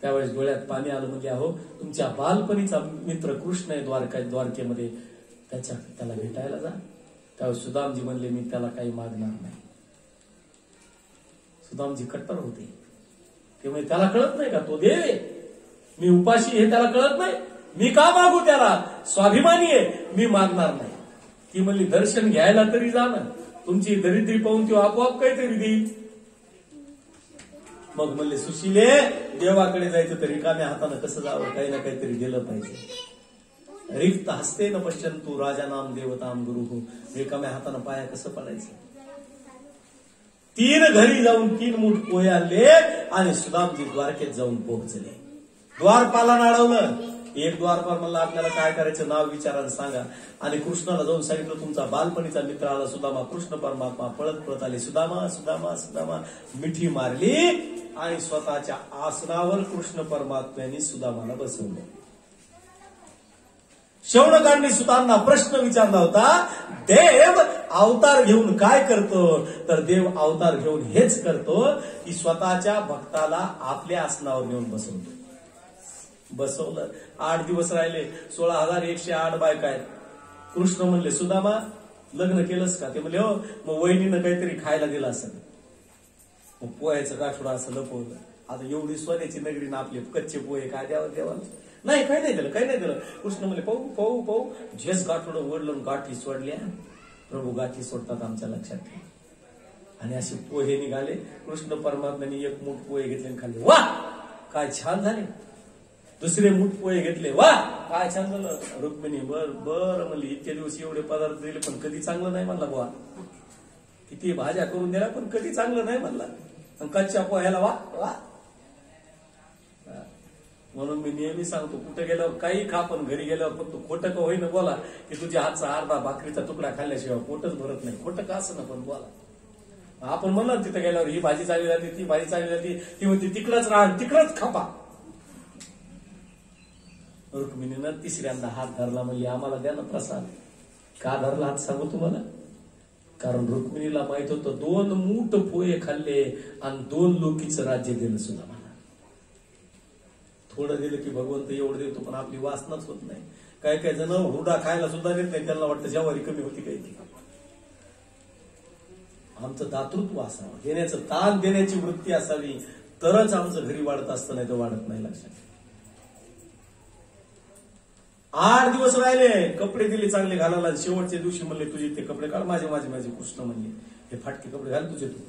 त्यावेळेस डोळ्यात पाणी आलं. म्हणजे अहो तुमच्या बालपणीचा मित्र कृष्ण आहे द्वारकेमध्ये, त्याला भेटायला जा. त्यावेळेस सुदामजी म्हणले मी त्याला काही मागणार नाही. सुदामजी कट्टर होते. ते म्हणजे त्याला कळत नाही का तो देव आहे, मी उपाशी हे त्याला कळत नाही, मी का मागू त्याला, स्वाभिमानी आहे, मी मागणार नाही. ती म्हणली दर्शन घ्यायला तरी जा ना, तुमची दरिद्री पाहून तो आपोआप काहीतरी देईल. मग म्हणले सुशीले देवाकडे जायचं तर रिकाम्या हातानं कसं जावं, काही ना काहीतरी दिलं पाहिजे. रिक्त हस्ते न पश्यंतु राजानाम देवताम गुरु हो. रिकाम्या हातानं पाया कसं पडायचं. 3 घरी जाऊन 3 मूठ पोहे आणले आणि सुदामजी द्वारकेत जाऊन पोहोचले. द्वारपालानं अडवलं. एक द्वारपाल म्हणला आपल्याला काय करायचं नाव विचारायला सांगा. आणि कृष्णाला जाऊन सांगितलं तुमचा बालपणीचा मित्र आला सुदामा. कृष्ण परमात्मा पळत पळत आले. सुदामा सुदामा सुदामा मिठी मारली आणि स्वतःच्या आसनावर कृष्ण परमात्म्याने सुदामाला बसवलं. शौनकांनी सुतांना प्रश्न विचारला होता देव अवतार घेऊन काय करतो, तर देव अवतार घेऊन हेच करतो की स्वतःच्या भक्ताला आपल्या आसनावर नेऊन बसवतो. बसवलं. 8 दिवस राहिले. 16,108 बायका आहेत. कृष्ण म्हणले सुदामा लग्न केलंस का. ते म्हणले हो. मग वहिनीनं काहीतरी खायला दिलं असेल. मग पोह्याचं गाठोडं असं लपवलं. आता एवढी सोन्याची नगरी ना आपले कच्चे पोहे काय द्यावं देवाला. नाही काही नाही दिलं, काही नाही दिलं. कृष्ण म्हणले पाहू पाहू पाहू. झेस गाठोडं ओढलं गाठी सोडल्या. प्रभू गाठी सोडतात आमच्या लक्षात ठेवा. आणि असे पोहे निघाले. कृष्ण परमात्म्याने 1 मूठ पोहे घेतले आणि खाल्ले. वा काय छान झाले. दुसरे मूठ पोहे घेतले. वा काय छान झालं. रुक्मिणी बर म्हणली इतके दिवस एवढे पदार्थ दिले पण कधी चांगलं नाही म्हणला. बुवा किती भाज्या करून दिल्या पण कधी चांगलं नाही म्हणला. आणि कच्च्या पोह्याला वा वा. म्हणून मी नेहमी सांगतो कुठे गेल्यावर काही खा पण घरी गेल्यावर फक्त खोटं का होईना बोला की तुझ्या हातचा अर्धा भाकरीचा तुकडा खाल्ल्याशिवाय पोटच भरत नाही. खोटं का असं ना पण बोला. आपण म्हणलं तिथे गेल्यावर ही भाजी चालली जाते, ती भाजी चालली जाते, ती म्हणते तिकडच राहा तिकडच खापा. रुक्मिणीनं 3ऱ्यांदा हात धरला. म्हणजे आम्हाला द्या ना प्रसाद. का धरला हात सांगू तुम्हाला. कारण रुक्मिणीला माहित होतं 2 मूठ पोहे खाल्ले आणि 2 लोकीचं राज्य दिलं सुद्धा मला. थोडं दिलं की भगवंत एवढं देतो, पण आपली वासनाच होत नाही. काही काही जण हुरडा खायला सुद्धा देत नाही, त्यांना वाटतं ज्वारी कमी होती काही ती. आमचं दातृत्व असावं, देण्याचं दान देण्याची वृत्ती असावी, तरच आमचं घरी वाढत असतं, नाही तर वाढत नाही. लक्षात 8 दिवस राहिले, कपडे दिले चांगले घालायला. शेवटच्या दिवशी म्हणले तुझे ते कपडे काढ, माझे माझे माझे. कृष्ण म्हणले हे फाटके कपडे घाल तुझे तू.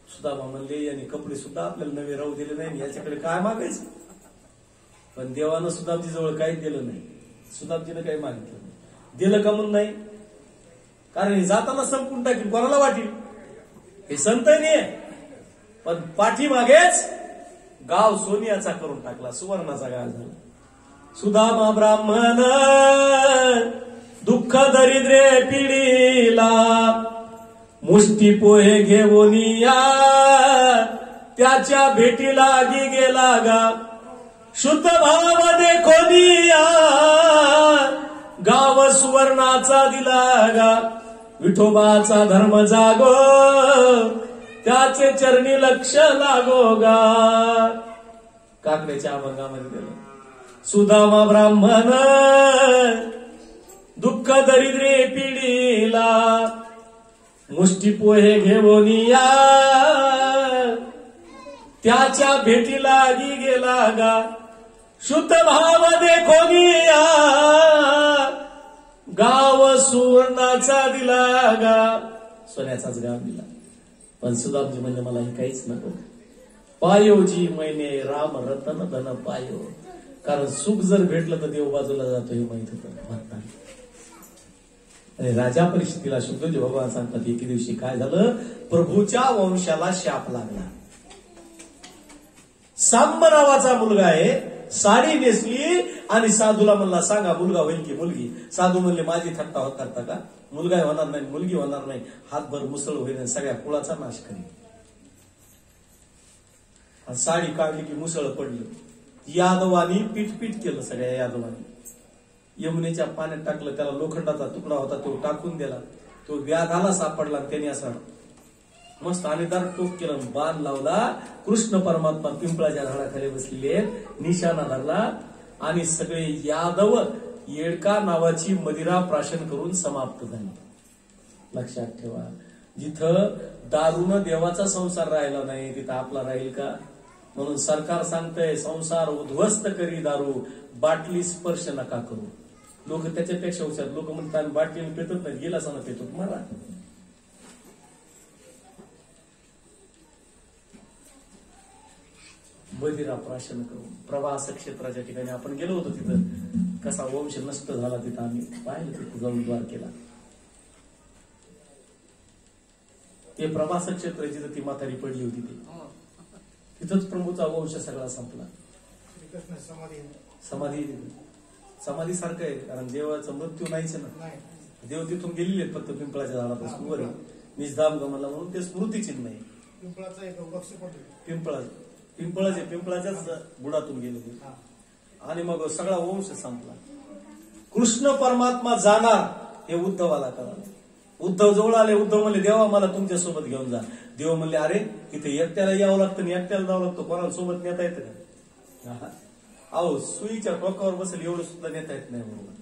सुदामा म्हणले यांनी कपडे सुद्धा आपल्याला नवे राहू दिले नाही, याच्याकडे काय मागायचं. पण देवानं सुदामजी जवळ काहीच दिलं नाही. सुदामजीनं काही मागितलं नाही. दिलं का म्हणून नाही, कारण हे जाताना संपून टाकील, कोणाला वाटील. हे संत नाही, पण पाठीमागेच गाव सोनियाचा करून टाकला, सुवर्णाचा गाव झाला. सुदामा ब्राह्मण दुःख दरिद्रे पिढीला, मुष्टी पोहे घेऊन या त्याच्या भेटीला गेला गा. शुद्ध भावाने कोणिया गाव सुवर्णाचा दिला गा. विठोबाचा धर्म जागो त्याचे चरणी लक्ष लागो गा. काकड्याच्या अभंगामध्ये दिलं. सुदामा ब्राह्मण दुःख दरिद्रे पिढीला, मुष्टी पोहे घेऊन या त्याच्या भेटीला गेला गा. शुद्ध भावाने कोणिया गाव सुवर्णाचा दिला गा. सोन्याचाच गाव दिला. पण सुदामजी म्हणजे मला हे काहीच नको. पायोजी मैने राम रतन धन पायो. कारण सुख जर भेटलं तर देव बाजूला जातो हे माहित होतं. आणि राजा परिस्थितीला शुद्धजी भगवान सांगतात एके दिवशी काय झालं, प्रभूच्या वंशाला शाप लागला. सांब नावाचा मुलगा आहे, साडी नेसली आणि साधूला म्हणला सांगा मुलगा होईल की मुलगी. साधू म्हणले माझी थट्टा करता का, मुलगा होणार नाही, मुलगी होणार नाही, हातभर मुसळ होईल, सगळ्या कुळाचा नाश करेल. साडी काढली की मुसळ पडलं. यादवानी पीठ केलं, सगळ्या यादवानी यमुनेच्या पाण्यात टाकलं. त्याला लोखंडाचा तुकडा होता तो टाकून दिला. तो व्याधाला सापडला, त्याने असा मस्त आणीदार टोक केलं, बाण लावला. कृष्ण परमात्मा पिंपळाच्या झाडाखाली बसलेले, निशाणा धरला आणि सगळे यादव येडका नावाची मदिरा प्राशन करून समाप्त झाले. लक्षात ठेवा, जिथं दारूनं देवाचा संसार राहिला नाही तिथं आपला राहील का. म्हणून सरकार सांगतंय संसार उद्ध्वस्त करी दारू, बाटली स्पर्श नका करू. लोक त्याच्यापेक्षा हुशार. लोक म्हणतात बाटलीने पेतत नाही, गेला सांगा पेतो मला. बदिरा प्राशन करून प्रवास क्षेत्राच्या ठिकाणी आपण गेलो होतो. तिथं कसा वंश नष्ट झाला तिथं आम्ही पाहिलं. तिथं जाऊन द्वारकेला ते प्रवास क्षेत्र जिथं ती म्हातारी पडली होती तिथंच प्रभूचा वंश सगळा संपला. समाधी सारखं आहे, कारण देवाचा मृत्यू नाहीच ना. देव तिथून गेलेले आहेत फक्त पिंपळाच्या झाडापासून वर निजधाम गमला म्हणून ते स्मृतिचिन्ह आहे. पिंपळाच्याच बुडातून गेले आणि मग सगळा वंश संपला. कृष्ण परमात्मा जाणार हे उद्धवाला कळालं. उद्धव जवळ आले. उद्धव म्हणले देवा मला तुमच्या सोबत घेऊन जा. देव म्हणले अरे इथे एकट्याला यावं लागतं आणि एकट्याला जावं लागतं, कोणाला सोबत नेता येतं का. अहो सुईच्या टोकावर बसेल एवढं सुद्धा नेता येत नाही. बरोबर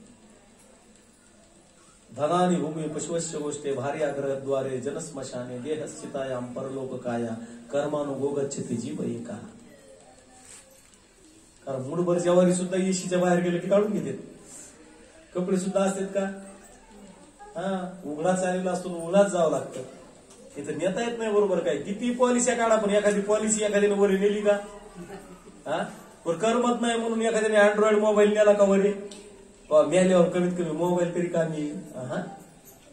धनानी भूमी पशुवश्य गोष्टे भारी आग्रहद्वारे जनस्मशाने देहस्थितायाम परलोक काया कर्मानुगोगच्छते जीव एका. कारण मूडभर जवारी सुद्धा येशीच्या बाहेर गेले की काढून घेतात. कपडे सुद्धा असतात का, उघडा चाललेला असतो उघडाच जावं लागतं. इथं नेता येत नाही. बरोबर काय किती पॉलिसी काढा, पण एखादी पॉलिसी एखाद्याने वरी नेली का, वर करमत नाही म्हणून एखाद्याने अँड्रॉइड मोबाईल नेला का वरी, मेल्यावर कमीत कमी मोबाईल तरी का मी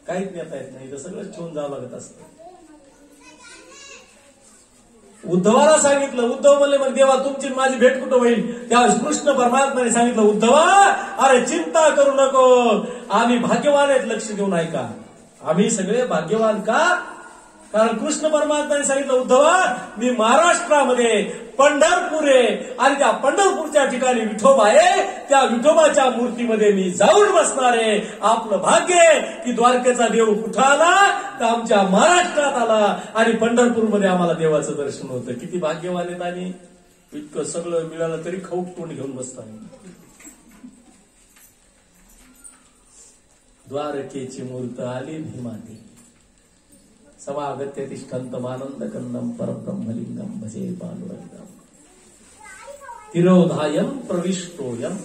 काहीच नेता येत नाही. इथं सगळं ठेवून जावं लागत असतं. उद्धवाला सांगितलं. उद्धव म्हणले मग देवा तुमची माझी भेट कुठं होईल. त्यावेळेस कृष्ण परमात्माने सांगितलं उद्धवा अरे चिंता करू नको, आम्ही भाग्यवान आहेत. लक्ष देऊन ऐका, आम्ही सगळे भाग्यवान का, कारण कृष्ण परमात्माने सांगितलं उद्धवा मी महाराष्ट्रामध्ये पंढरपूर आहे आणि त्या पंढरपूरच्या ठिकाणी विठोबा आहे. त्या विठोबाच्या मूर्तीमध्ये मी जाऊन बसणार आहे. आपलं भाग्य आहे की द्वारकेचा देव कुठं आला तर आमच्या महाराष्ट्रात आला आणि पंढरपूरमध्ये आम्हाला देवाचं दर्शन होतं. किती भाग्यवान आहेत आम्ही. इतकं सगळं मिळालं तरी खाऊक तोंड घेऊन बसताय. द्वारकेची मूर्त आली भीमाती, समागत्य तिष्ठन्तमानंद कंदम परब्रह्मलिंगम भजे पांडुरंगम. तिरोधायम प्रविष्टोयम,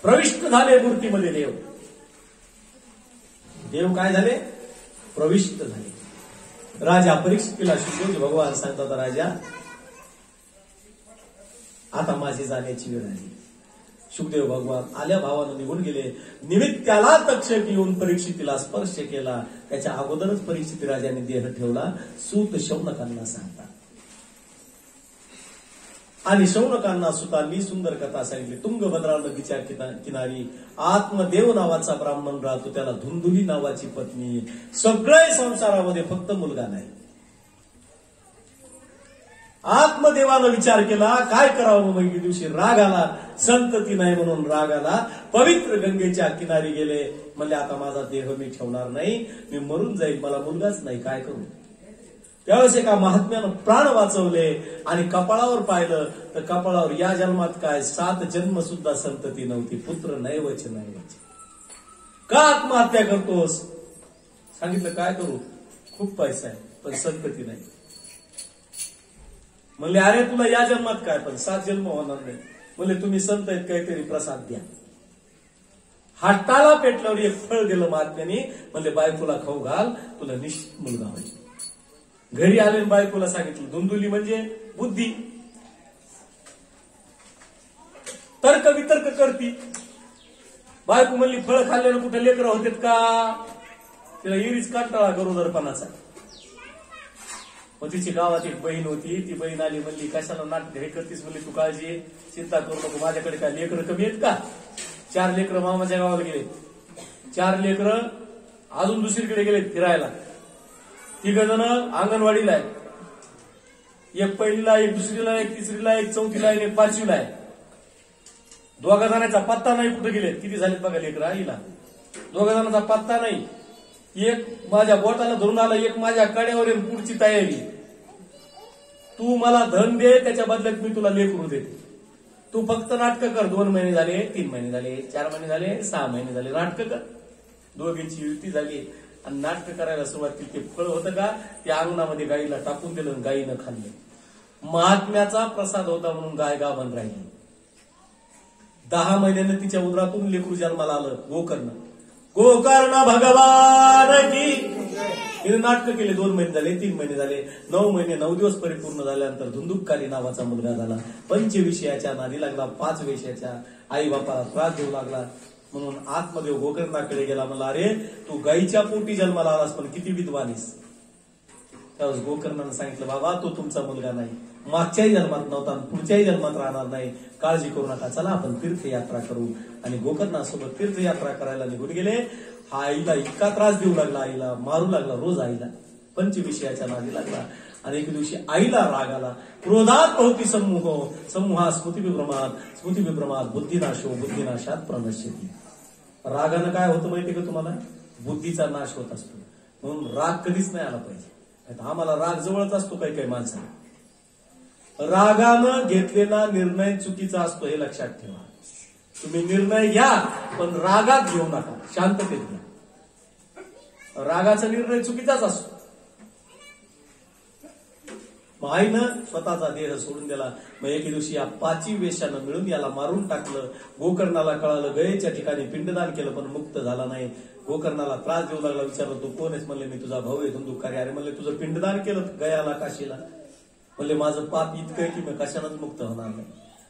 प्रविष्ट झाले मूर्तीमध्ये देव. देव काय झाले? प्रविष्ट झाले. राजा परीक्षितीला शुकदेव भगवान सांगतात, राजा आता माझी जाण्याची वेळ आली. शुकदेव भगवान आल्या भावानं निघून गेले. निमित्ताला तक्षक येऊन परीक्षितीला स्पर्श केला. त्याच्या अगोदरच परीक्षिती राजाने देह ठेवला. सूत शौनकांना सांगतात आणि शौनकांना सुतांनी सुंदर कथा सांगितली. तुंगभद्रा नदीच्या किनारी आत्मदेव नावाचा ब्राह्मण राहतो, त्याला धुंदुली नावाची पत्नी. सगळे संसारामध्ये फक्त मुलगा नाही. आत्मदेवानं विचार केला काय करावं. मग दिवशी राग आला, संतती नाही म्हणून राग आला. पवित्र गंगेच्या किनारी गेले. म्हणले आता माझा देह मी ठेवणार नाही, मी मरून जाईल, मला मुलगाच नाही, काय करू. त्यावेळेस एका महात्म्यानं प्राण वाचवले आणि कपाळावर पाहिलं तर कपाळावर या जन्मात काय 7 जन्म सुद्धा संतती नव्हती. पुत्र नैवच नैवच. का आत्महत्या करतोस? सांगितलं काय करू, खूप पैसा आहे पण संतती नाही. म्हणले अरे तुला या जन्मात काय पण 7 जन्म होणार नाही. म्हणले तुम्ही संत आहेत काहीतरी प्रसाद द्या. हाताला पेटल्यावर एक फळ दिलं महात्म्याने. म्हणले बायकोला खाऊ घाल, तुला निश्चित मुलगा होईल. घरी आले बायकोला सांगितलं. धुंदुली म्हणजे बुद्धी, तर्क वितर्क करती. बायको म्हणली फळ खाल्ल्यानं कुठे लेकरं होतेत का? तिला इरीच कंटाळा गरोदरपणाचा. मग तिची गावात एक बहीण होती. ती बहीण आली, म्हणली कशाला नाटक हे करतीस. म्हणली तू काळजी चिंता करू नको, माझ्याकडे काय लेकरं कमी आहेत का? 4 लेकरं मामाच्या गावाला गेले, 4 लेकरं अजून दुसरीकडे गेले फिरायला. 3 जण अंगणवाडीला आहे. एक पहिलीला, एक दुसरीला, एक तिसरीला, एक चौथीला आहे, एक 5वीला आहे. 2 जणांचा पत्ता नाही कुठे गेले. किती झालेत बघा लेकरं आईला. 2 जणांचा पत्ता नाही. एक माझ्या बोटाला धरून आला, एक माझ्या कड्यावर येऊन पुढची तयारी. तू मला धन दे, त्याच्या बदल्यात मी तुला लेकरू देते. तू फक्त नाटकं कर. 2 महिने झाले, 3 महिने झाले, 4 महिने झाले, 6 महिने झाले, नाटकं कर. दोघींची युती झाली आणि नाटक करायला सुरुवात केली. ते फळ होतं का त्या अंगणामध्ये गाईला टाकून दिलं, गाईनं खाल्लं. महात्म्याचा प्रसाद होता म्हणून गाय गाभण राहिली. 10 महिन्यानं तिच्या उदरातून लेकरू जन्माला आलं. गोकर्ण भगवान की. तिने नाटकं केले. 2 महिने झाले, 3 महिने झाले, 9 महिने 9 दिवस परिपूर्ण झाल्यानंतर धुंदुककारी नावाचा मुलगा झाला. 5 विषयाच्या नादी लागला. 5 विषयाच्या आई बापाला त्रास देऊ लागला. म्हणून आत्मदेव गोकर्णाकडे गेला. म्हणला अरे तू गाईच्या पोटी जन्माला आलास पण किती विद्वानीस. त्यावेळेस गोकर्णानं सांगितलं बाबा तो तुमचा मुलगा नाही, मागच्याही जन्मात नव्हता आणि पुढच्याही जन्मात राहणार नाही, काळजी करू नका, चला आपण तीर्थयात्रा करू. आणि गोकर्णासोबत तीर्थयात्रा करायला निघून गेले. हा आईला इतका त्रास देऊ लागला, आईला मारू लागला, रोज आईला 5 विषयाच्या नादी लागला. आणि एक दिवशी आईला राग आला. क्रोधात बहुती समूहा स्मृतिविभ्रमात बुद्धिनाशो बुद्धिनाशात प्रणश्यती. रागानं काय होतं माहितीये का तुम्हाला? बुद्धीचा नाश होत असतो. म्हणून राग कधीच नाही आला पाहिजे. आम्हाला राग जवळच असतो काही काही माणसाला. रागानं घेतलेला निर्णय चुकीचा असतो हे लक्षात ठेवा. तुम्ही निर्णय घ्या पण रागात घेऊ नका, शांततेत घ्या. रागाचा निर्णय चुकीचाच असतो. मग आईनं स्वतःचा देह सोडून दिला. मग एके दिवशी या 5 वेशानं मिळून याला मारून टाकलं. गोकर्णाला कळालं, गयेच्या ठिकाणी पिंडदान केलं पण मुक्त झाला नाही. गोकर्णाला त्रास देऊ लागला. विचारलं तू कोण आहेस? म्हणले मी तुझा भाऊ आहे धुंदुककारी. अरे म्हणले तुझं पिंडदान केलं गयाला काशीला. म्हणले माझं पाप इतकं आहे की मी कशानंच मुक्त होणार नाही.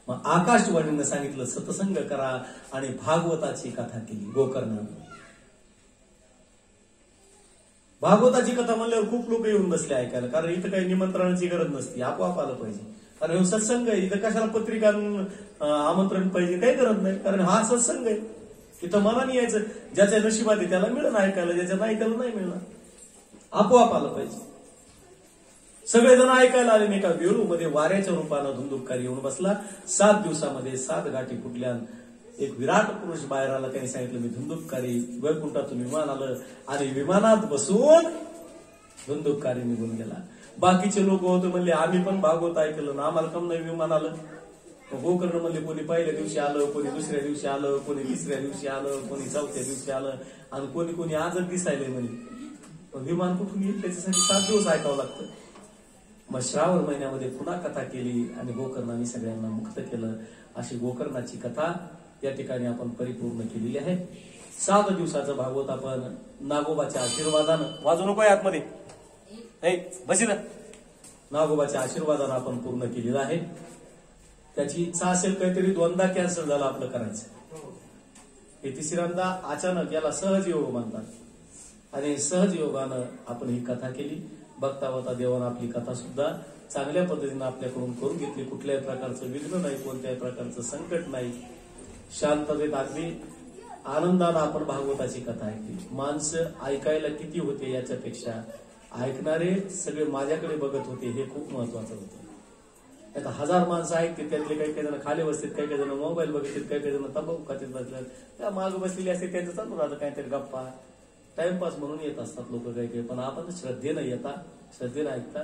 मग आकाशवाणीनं सांगितलं सत्संग करा आणि भागवताची कथा केली गोकर्णानं. भागवताची कथा म्हणल्यावर खूप लोक येऊन बसले ऐकायला, कारण इथं काही निमंत्रणाची गरज नसती, आपोआप आलं पाहिजे. कारण हे सत्संग आहे, इथं कशाला पत्रिका आमंत्रण पाहिजे, काही गरज नाही. कारण हा सत्संग आहे, इथं मनाने यायचं. ज्याच्या नशिबात आहे त्याला मिळणं ऐकायला, ज्याच्या नाही त्याला नाही मिळणार. आपोआप आलं पाहिजे. सगळेजण ऐकायला आले. एका वेळूमध्ये वाऱ्याच्या रूपानं धुंदुककारी येऊन बसला. 7 दिवसामध्ये 7 गाठी फुटल्या. एक विराट पुरुष बाहेर आला. त्यांनी सांगितलं मी धुंदुककारी. वैकुंठातून विमान आलं आणि विमानात बसून धुंदुककारी निघून गेला. बाकीचे लोक होते म्हणले आम्ही पण भागवत ऐकलं ना, आम्हाला कम नाही विमान आलं. गोकर्ण म्हणले कोणी पहिल्या दिवशी आलं, कोणी दुसऱ्या दिवशी आलं, कोणी तिसऱ्या दिवशी आलं, कोणी चौथ्या दिवशी आलं, आणि कोणी आजच दिसायले म्हणे. विमान कुठून येईल त्याच्यासाठी 7 दिवस ऐकावं लागतं. मग श्रावण महिन्यामध्ये पुन्हा कथा केली आणि गोकर्णाने सगळ्यांना मुक्त केलं. अशी गोकर्णाची कथा या ठिकाणी आपण परिपूर्ण केलेली आहे. 7 दिवसाचं भागवत आपण नागोबाच्या आशीर्वादानं, वाजू नको आतमध्ये, बसी ना, नागोबाच्या आशीर्वादानं आपण पूर्ण केलेलं आहे. त्याची इच्छा असेल काहीतरी 2दा कॅन्सल झालं आपलं करायचं, हे तिसऱ्यांदा अचानक, याला सहज योग म्हणतात. आणि सहज योगानं आपण ही कथा केली. बघता बघता देवानं आपली कथा सुद्धा चांगल्या पद्धतीनं आपल्याकडून करून घेतली. कुठल्याही प्रकारचं विघ्न नाही, कोणत्याही प्रकारचं संकट नाही. शांततेत अगदी आनंदानं आपण भागवताची कथा ऐकली. माणसं ऐकायला किती होते याच्यापेक्षा ऐकणारे सगळे माझ्याकडे बघत होते, हे खूप महत्वाचं होतं. आता 1000 माणसं ऐकते, त्यातले काही जण खाली बसतात, काही जण मोबाईल बघतात, काही जण तंबाखू खात्यात बसतात, त्या माग बसलेली असते, त्यांचं चालू राहतं काहीतरी गप्पा, टाइमपास म्हणून येत असतात लोक काही. पण आपण श्रद्धेनं येता, श्रद्धेनं ऐकता.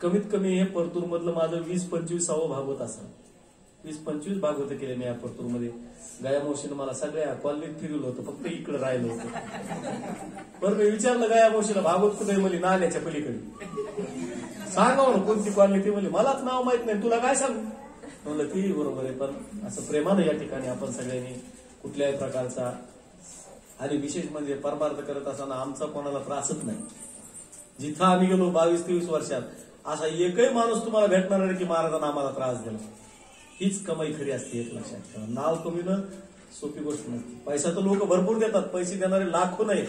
कमीत कमी हे परतूर मधलं माझं 20-25 भागवत असं, 20-25 भागवत केले मी या परतूरमध्ये. गायामावशीनं मला सगळ्या कॉलनीत फिरवलं होतं, फक्त इकडे राहिलं होतं. बरं मी विचारलं गायामावशीला भागवत कुठे, म्हणली नाल्याच्या पलीकडे. सांगा म्हणून कोणती कॉलनी ती, म्हणली मलाच नाव माहित नाही, तुला काय सांगू म्हणलं. ती बरोबर आहे, पण असं प्रेमानं या ठिकाणी आपण सगळ्यांनी कुठल्याही प्रकारचा, आणि विशेष म्हणजे परमार्थ करत असताना आमचा कोणाला त्रासच नाही. जिथं आम्ही गेलो 22-23 वर्षात असा एकही माणूस तुम्हाला भेटणार नाही की महाराजांना आम्हाला त्रास दिला. हीच कमाई खरी असते, एक लक्षात ठेवा. नाव कमीनं सोपी गोष्ट नसते. पैसा तर लोक भरपूर देतात, पैसे देणारे लाखो नाही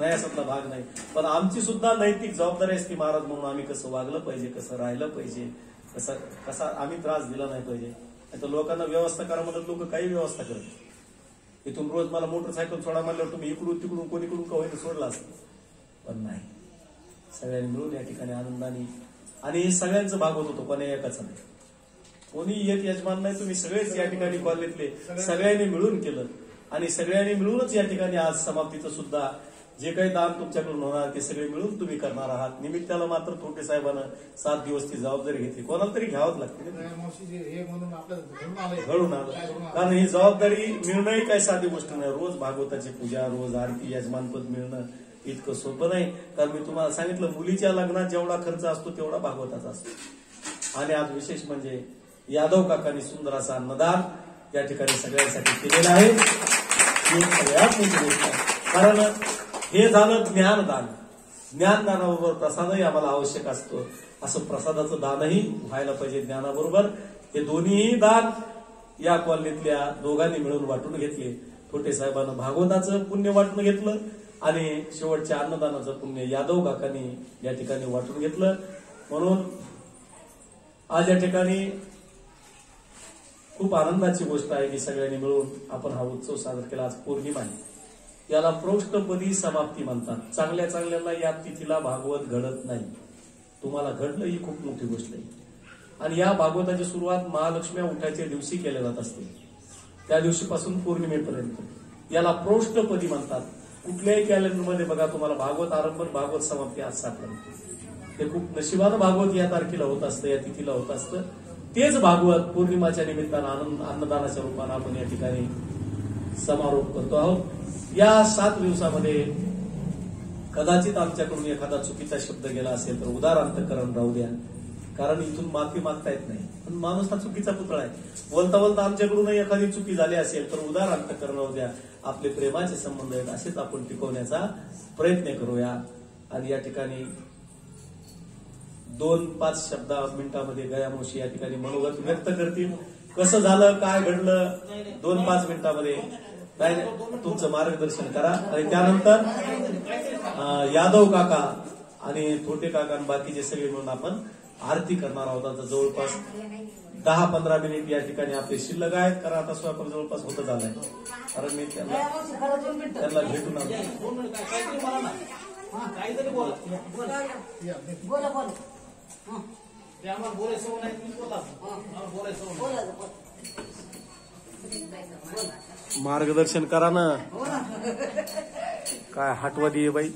असातला भाग नाही. पण आमची सुद्धा नैतिक जबाबदारी असते महाराज म्हणून आम्ही कसं वागलं पाहिजे, कसं राहिलं पाहिजे, कसा आम्ही त्रास दिला नाही पाहिजे. आता लोकांना व्यवस्था करा म्हणत लोक काही व्यवस्था करतात. इथून रोज मला मोटरसायकल सोडा म्हणल्यावर तुम्ही इकडून तिकडून कोणीकडून कवायचं सोडला असतं, पण नाही. सगळ्यांनी मिळून या ठिकाणी आनंदाने, आणि हे सगळ्यांचं भागवत होतो, कोणी एकाच नाही, कोणी एक यजमान नाही. तुम्ही सगळेच या ठिकाणी कॉलनीतले सगळ्यांनी मिळून केलं, आणि सगळ्यांनी मिळूनच या ठिकाणी आज समाप्तीचं सुद्धा जे काही दान तुमच्याकडून होणार ते सगळे मिळून तुम्ही करणार आहात. निमित्ताला मात्र थोटे साहेबांना 7 दिवस ती जबाबदारी घेतली. कोणाला तरी घ्यावंच लागते, घडून आलं. कारण ही जबाबदारी मिळणंही काही साधी गोष्ट नाही. रोज भागवताची पूजा, रोज आरती, यजमानपद मिळणं इतकं सोपं नाही. कारण मी तुम्हाला सांगितलं, मुलीच्या लग्नात जेवढा खर्च असतो तेवढा भागवताचा असतो. आणि आज विशेष म्हणजे यादव काकांनी सुंदर असा अन्नदान या ठिकाणी सगळ्यांसाठी केलेलं आहे. ही सगळ्यात मोठी गोष्ट आहे. कारण हे झालं ज्ञानदान. ज्ञानदानाबरोबर प्रसादही आम्हाला आवश्यक असतो. असं प्रसादाचं दानही व्हायला पाहिजे ज्ञानाबरोबर. हे दोन्हीही दान या कॉलनीतल्या दोघांनी मिळून वाटून घेतले. थोटे साहेबांना भागवताचं पुण्य वाटून घेतलं, आणि शेवटच्या अन्नदानाचं पुण्य यादव काकांनी या ठिकाणी वाटून घेतलं. म्हणून आज या ठिकाणी खूप आनंदाची गोष्ट आहे की सगळ्यांनी मिळून आपण हा उत्सव साजरा केला. आज पौर्णिमा आहे, याला प्रौष्ठपदी समाप्ती म्हणतात. चांगल्या चांगल्याला या तिथीला भागवत घडत नाही. तुम्हाला घडलं ही खूप मोठी गोष्ट आहे. आणि या भागवताची सुरुवात महालक्ष्मी उठायच्या दिवशी केल्या जात असते, त्या दिवशीपासून पौर्णिमेपर्यंत याला प्रौष्ठपदी म्हणतात. कुठल्याही कॅलेंडरमध्ये बघा तुम्हाला भागवत आरंभ, भागवत समाप्ती आज सापडेल. ते खूप नशिबानं भागवत या तारखेला होत असतं, या तिथीला होत असतं. तेच भागवत पौर्णिमाच्या निमित्तानं अन्नदानाच्या रूपानं आपण या ठिकाणी समारोप करतो आहोत. या 7 दिवसामध्ये कदाचित आमच्याकडून एखादा चुकीचा शब्द गेला असेल तर उदार अंतःकरण राहू द्या. कारण इथून माफी मागता येत नाही, पण माणूस हा चुकीचा पुतळा आहे. बोलता बोलता आमच्याकडून एखादी चुकी झाली असेल तर उदार अंतःकरण राहू द्या. आपले प्रेमाचे संबंध आहेत असेच आपण टिकवण्याचा प्रयत्न करूया. आणि या ठिकाणी 2-5 मिनिटांमध्ये गयामावशी या ठिकाणी मनोगत व्यक्त करतील. कसं झालं, काय घडलं, 2-5 मिनिटांमध्ये तुमचं मार्गदर्शन करा. आणि त्यानंतर यादव काका आणि थोटे काका आणि बाकीचे सगळे मिळून आपण आरती करणार आहोत. आता जवळपास 10-15 मिनिट या ठिकाणी आपले शिल्लक आहेत. कारण आता स्वयंपाक जवळपास होत झालाय. कारण मी त्यांना भेटून आलो. मार्गदर्शन करा ना. काय हटवा दिये बाई.